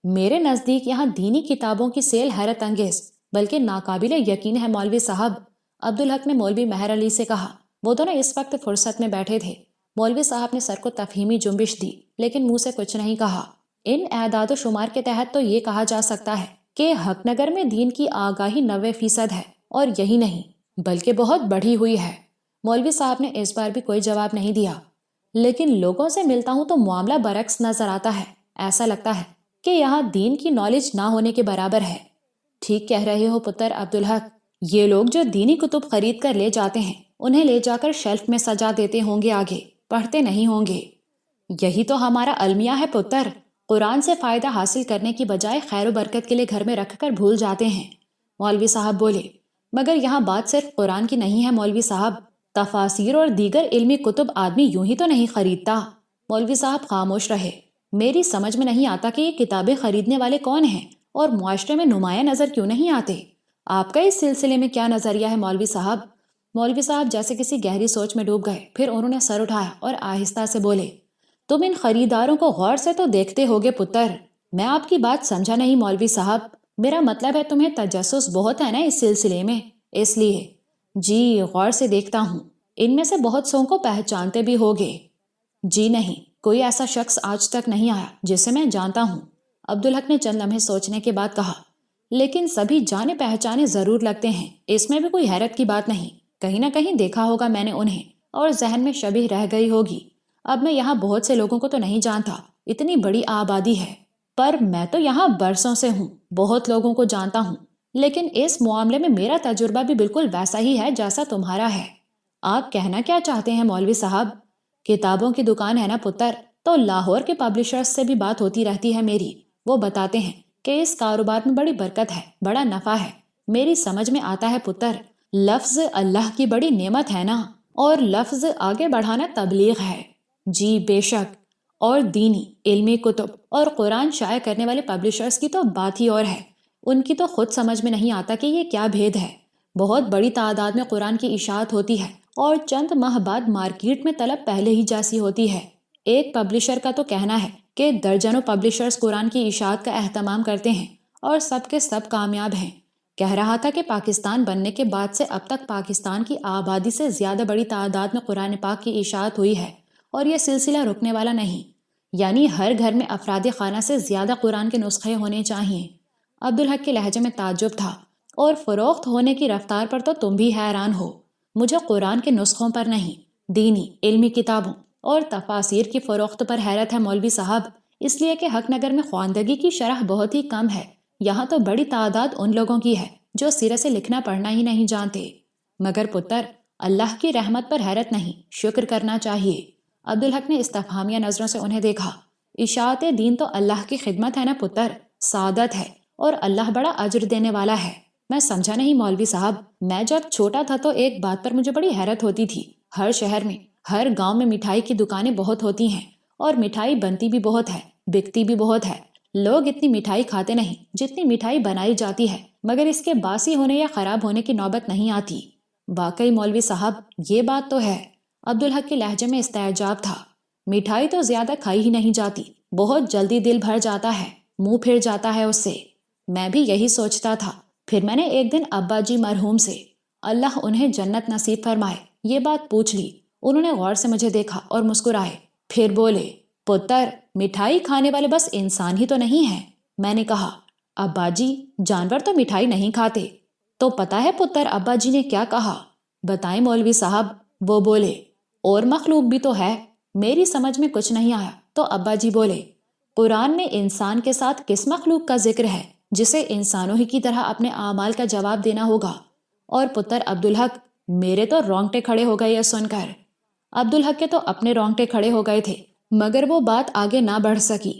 میرے نزدیک یہاں دینی کتابوں کی سیل حیرت انگیز بلکہ ناقابل یقین ہے مولوی صاحب، عبدالحق نے مولوی مہر علی سے کہا۔ وہ دونوں اس وقت فرصت میں بیٹھے تھے۔ مولوی صاحب نے سر کو تفہیمی جنبش دی لیکن منہ سے کچھ نہیں کہا۔ ان اعداد و شمار کے تحت تو یہ کہا جا سکتا ہے کہ حق نگر میں دین کی آگاہی 90% ہے، اور یہی نہیں بلکہ بہت بڑھی ہوئی ہے۔ مولوی صاحب نے اس بار بھی کوئی جواب نہیں دیا۔ لیکن لوگوں سے ملتا ہوں تو معاملہ برعکس نظر آتا ہے۔ ایسا لگتا ہے کہ یہاں دین کی نالج نہ ہونے کے برابر ہے۔ ٹھیک کہہ رہے ہو پتر عبدالحق، یہ لوگ جو دینی کتب خرید کر لے جاتے ہیں انہیں لے جا کر شیلف میں سجا دیتے ہوں گے، آگے پڑھتے نہیں ہوں گے۔ یہی تو ہمارا المیہ ہے پتر، قرآن سے فائدہ حاصل کرنے کی بجائے خیر و برکت کے لیے گھر میں رکھ کر بھول جاتے ہیں۔ مولوی صاحب بولے، مگر یہاں بات صرف قرآن کی نہیں ہے مولوی صاحب، تفاسیر اور دیگر علمی کتب آدمی یوں ہی تو نہیں خریدتا۔ مولوی صاحب خاموش رہے۔ میری سمجھ میں نہیں آتا کہ یہ کتابیں خریدنے والے کون ہیں اور معاشرے میں نمایاں نظر کیوں نہیں آتے۔ آپ کا اس سلسلے میں کیا نظریہ ہے مولوی صاحب؟ مولوی صاحب جیسے کسی گہری سوچ میں ڈوب گئے، پھر انہوں نے سر اٹھایا اور آہستہ سے بولے، تم ان خریداروں کو غور سے تو دیکھتے ہوگے پتر۔ میں آپ کی بات سمجھا نہیں مولوی صاحب، میرا مطلب ہے تمہیں تجسس بہت ہے نا اس سلسلے میں، اس لیے۔ جی غور سے دیکھتا ہوں، ان میں سے بہت سو کو پہچانتے بھی ہوگے۔ جی نہیں، کوئی ایسا شخص آج تک نہیں آیا جسے میں جانتا ہوں۔ عبدالحق نے چند لمحے سوچنے کے بعد کہا، لیکن سبھی جانے پہچانے ضرور لگتے ہیں، اس میں بھی کوئی حیرت کی بات نہیں۔ کہیں نہ کہیں دیکھا ہوگا میں نے انہیں اور ذہن میں شبیہ رہ گئی ہوگی۔ اب میں یہاں بہت سے لوگوں کو تو نہیں جانتا، اتنی بڑی آبادی ہے، پر میں تو یہاں برسوں سے ہوں، بہت لوگوں کو جانتا ہوں، لیکن اس معاملے میں میرا تجربہ بھی بالکل ویسا ہی ہے جیسا تمہارا ہے۔ آپ کہنا کیا چاہتے ہیں مولوی صاحب؟ کتابوں کی دکان ہے نا پتر، تو لاہور کے پبلشرز سے بھی بات ہوتی رہتی ہے میری، وہ بتاتے ہیں کہ اس کاروبار میں بڑی برکت ہے، بڑا نفع ہے۔ میری سمجھ میں آتا ہے پتر، لفظ اللہ کی بڑی نعمت ہے نا، اور لفظ آگے بڑھانا تبلیغ ہے۔ جی بے شک، اور دینی علمی کتب اور قرآن شائع کرنے والے پبلشرز کی تو بات ہی اور ہے، ان کی تو خود سمجھ میں نہیں آتا کہ یہ کیا بھید ہے۔ بہت بڑی تعداد میں قرآن کی اشاعت ہوتی ہے اور چند ماہ بعد مارکیٹ میں طلب پہلے ہی جیسی ہوتی ہے۔ ایک پبلشر کا تو کہنا ہے کہ درجنوں پبلشرز قرآن کی اشاعت کا اہتمام کرتے ہیں اور سب کے سب کامیاب ہیں۔ کہہ رہا تھا کہ پاکستان بننے کے بعد سے اب تک پاکستان کی آبادی سے زیادہ بڑی تعداد میں قرآن پاک کی اشاعت ہوئی ہے، اور یہ سلسلہ رکنے والا نہیں، یعنی ہر گھر میں افراد خانہ سے زیادہ قرآن کے نسخے ہونے چاہیے۔ عبدالحق کے لہجے میں تعجب تھا، اور فروخت ہونے کی رفتار پر تو تم بھی حیران ہو۔ مجھے قرآن کے نسخوں پر نہیں، دینی علمی کتابوں اور تفاسیر کی فروخت پر حیرت ہے مولوی صاحب، اس لیے کہ حق نگر میں خواندگی کی شرح بہت ہی کم ہے۔ یہاں تو بڑی تعداد ان لوگوں کی ہے جو سرے سے لکھنا پڑھنا ہی نہیں جانتے۔ مگر پتر، اللہ کی رحمت پر حیرت نہیں، شکر کرنا چاہیے۔ عبدالحق نے استفہامیہ نظروں سے انہیں دیکھا۔ اشاعت دین تو اللہ کی خدمت ہے نا پتر، سعادت ہے، اور اللہ بڑا اجر دینے والا ہے۔ میں سمجھا نہیں مولوی صاحب، میں جب چھوٹا تھا تو ایک بات پر مجھے بڑی حیرت ہوتی تھی، ہر شہر میں، ہر گاؤں میں مٹھائی کی دکانیں بہت ہوتی ہیں، اور مٹھائی بنتی بھی بہت ہے، بکتی بھی بہت ہے۔ لوگ اتنی مٹھائی کھاتے نہیں جتنی مٹھائی بنائی جاتی ہے، مگر اس کے باسی ہونے یا خراب ہونے کی نوبت نہیں آتی۔ واقعی مولوی صاحب، یہ بات تو ہے۔ عبدالحق کے لہجے میں استعجاب تھا۔ مٹھائی تو زیادہ کھائی ہی نہیں جاتی، بہت جلدی دل بھر جاتا ہے، منہ پھر جاتا ہے اس سے۔ میں بھی یہی سوچتا تھا، پھر میں نے ایک دن ابا جی مرحوم سے، اللہ انہیں جنت نصیب فرمائے، یہ بات پوچھ لی۔ انہوں نے غور سے مجھے دیکھا اور مسکرائے، پھر بولے، پتر، مٹھائی کھانے والے بس انسان ہی تو نہیں ہیں۔ میں نے کہا، ابا جی، جانور تو مٹھائی نہیں کھاتے۔ تو پتہ ہے پتر ابا جی نے کیا کہا؟ بتائیں مولوی صاحب۔ وہ بولے، اور مخلوق بھی تو ہے۔ میری سمجھ میں کچھ نہیں آیا تو ابا جی بولے، قرآن میں انسان کے ساتھ کس مخلوق کا ذکر ہے جسے انسانوں ہی کی طرح اپنے اعمال کا جواب دینا ہوگا؟ اور پتر عبدالحق، میرے تو رونگٹے کھڑے ہو گئے یہ سن کر۔ عبدالحق کے تو اپنے رونگٹے کھڑے ہو گئے تھے، مگر وہ بات آگے نہ بڑھ سکی۔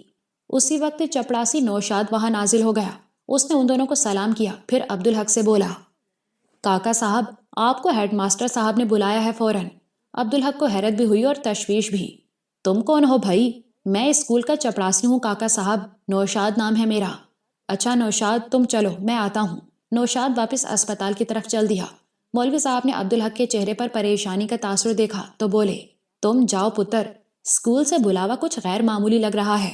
اسی وقت چپڑاسی نوشاد وہاں نازل ہو گیا۔ اس نے ان دونوں کو سلام کیا، پھر عبدالحق سے بولا، کاکا صاحب، آپ کو ہیڈ ماسٹر صاحب نے بلایا ہے فوراً۔ عبدالحق کو حیرت بھی ہوئی اور تشویش بھی۔ تم کون ہو بھائی؟ میں اسکول کا چپڑاسی ہوں کاکا صاحب، نوشاد نام ہے میرا۔ اچھا نوشاد، تم چلو، میں آتا ہوں۔ نوشاد واپس اسپتال کی طرف چل دیا۔ مولوی صاحب نے عبدالحق کے چہرے پر پریشانی کا تاثر دیکھا تو بولے، تم جاؤ پتر، اسکول سے بلاوا کچھ غیر معمولی لگ رہا ہے،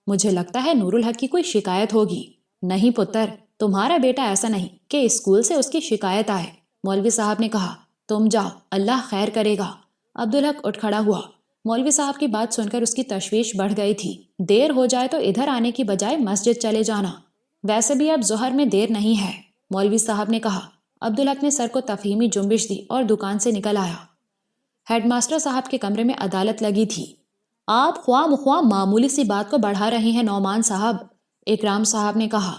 مجھے لگتا ہے نور الحق کی کوئی شکایت ہوگی۔ نہیں پتر، تمہارا بیٹا ایسا نہیں کہ اسکول سے اس کی شکایت آئے۔ مولوی صاحب نے کہا، تم جاؤ، اللہ خیر کرے گا۔ عبدالحق اٹھ کھڑا ہوا۔ مولوی صاحب کی بات سن کر اس کی تشویش بڑھ گئی تھی۔ دیر ہو جائے تو ادھر آنے کی بجائے مسجد چلے جانا، ویسے بھی اب ظہر میں دیر نہیں ہے، مولوی صاحب نے کہا۔ عبدالحق نے سر کو تفہیمی جنبش دی اور دکان سے نکل آیا۔ ہیڈ ماسٹر صاحب کے کمرے میں عدالت لگی تھی۔ آپ خواہ مخواہ معمولی سی بات کو بڑھا رہے ہیں نعمان صاحب، اکرام صاحب نے کہا۔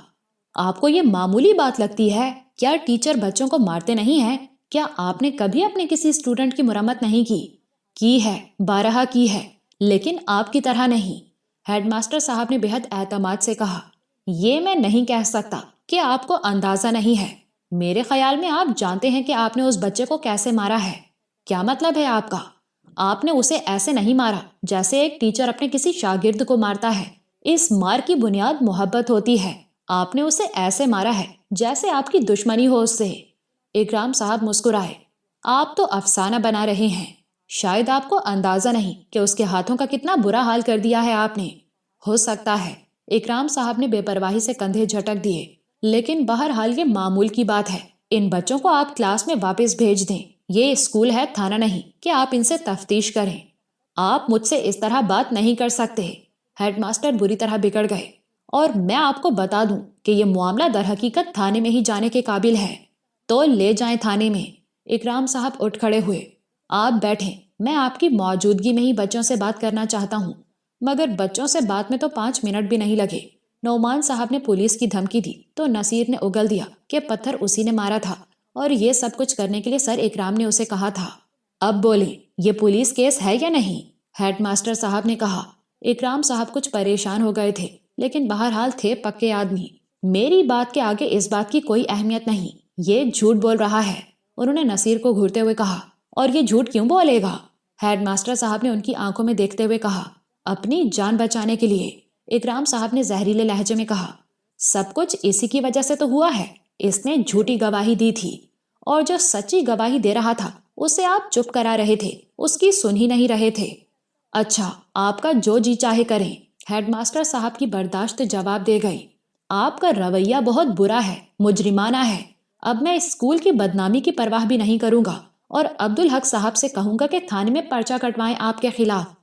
آپ کو یہ معمولی بات لگتی ہے؟ کیا ٹیچر بچوں کو مارتے نہیں ہیں؟ کیا آپ نے کبھی اپنے کسی اسٹوڈنٹ کی مرمت نہیں کی؟ کی ہے، بارہا کی ہے، لیکن آپ کی طرح نہیں۔ ہیڈ ماسٹر صاحب نے بہت اعتماد سے کہا، یہ میں نہیں کہہ سکتا کہ آپ کو اندازہ نہیں ہے۔ میرے خیال میں آپ جانتے ہیں کہ آپ نے اس بچے کو کیسے مارا ہے۔ کیا مطلب ہے آپ کا؟ آپ نے اسے ایسے نہیں مارا جیسے ایک ٹیچر اپنے کسی شاگرد کو مارتا ہے۔ اس مار کی بنیاد محبت ہوتی ہے۔ آپ نے اسے ایسے مارا ہے جیسے آپ کی دشمنی ہو اس سے۔ اکرام صاحب مسکرائے، آپ تو افسانہ بنا رہے ہیں، شاید آپ کو اندازہ نہیں کہ اس کے ہاتھوں کا کتنا برا حال کر دیا ہے آپ نے۔ ہو سکتا ہے، اکرام صاحب نے بے پرواہی سے کندھے جھٹک دیے، لیکن بہرحال یہ معمول کی بات ہے۔ ان بچوں کو آپ کلاس میں واپس بھیج دیں، یہ اسکول ہے، تھانہ نہیں کہ آپ ان سے تفتیش کریں۔ آپ مجھ سے اس طرح بات نہیں کر سکتے۔ ہیڈ ماسٹر بری طرح بگڑ گئے۔ اور میں آپ کو بتا دوں کہ یہ معاملہ در حقیقت تھانے میں ہی جانے کے قابل ہے۔ تو لے جائیں تھانے میں۔ اکرام صاحب اٹھ کھڑے ہوئے۔ آپ بیٹھیں، میں آپ کی موجودگی میں ہی بچوں سے بات کرنا چاہتا ہوں۔ مگر بچوں سے بات میں تو 5 منٹ بھی نہیں لگے۔ نعمان صاحب نے پولیس کی دھمکی دی تو نصیر نے اگل دیا کہ پتھر اسی نے مارا تھا اور یہ سب کچھ کرنے کے لیے سر اکرام نے اسے کہا تھا۔ اب بولیں، یہ پولیس کیس ہے یا نہیں؟ ہیڈ ماسٹر صاحب نے کہا۔ اکرام صاحب کچھ پریشان ہو گئے تھے لیکن بہرحال تھے پکے آدمی۔ میری بات کے آگے اس بات کی کوئی اہمیت نہیں، یہ جھوٹ بول رہا ہے، انہوں نے نصیر کو گھورتے ہوئے کہا۔ اور یہ جھوٹ کیوں بولے گا؟ ہیڈ ماسٹر صاحب نے ان کی آنکھوں میں دیکھتے ہوئے کہا۔ اپنی جان بچانے کے لیے، اکرام صاحب نے زہریلے لہجے میں کہا۔ سب کچھ اسی کی وجہ سے تو ہوا ہے، اس نے جھوٹی گواہی دی تھی اور جو سچی گواہی دے رہا تھا اسے آپ چپ کرا رہے تھے، اس کی سن ہی نہیں رہے تھے۔ اچھا، آپ کا جو جی چاہے کریں، ہیڈ ماسٹر صاحب کی برداشت جواب دے گئی۔ آپ کا رویہ بہت برا ہے، مجرمانہ ہے۔ اب میں اس اسکول کی بدنامی کی پرواہ بھی نہیں کروں گا اور عبدالحق صاحب سے کہوں گا کہ تھانے میں پرچہ کٹوائیں آپ کے خلاف۔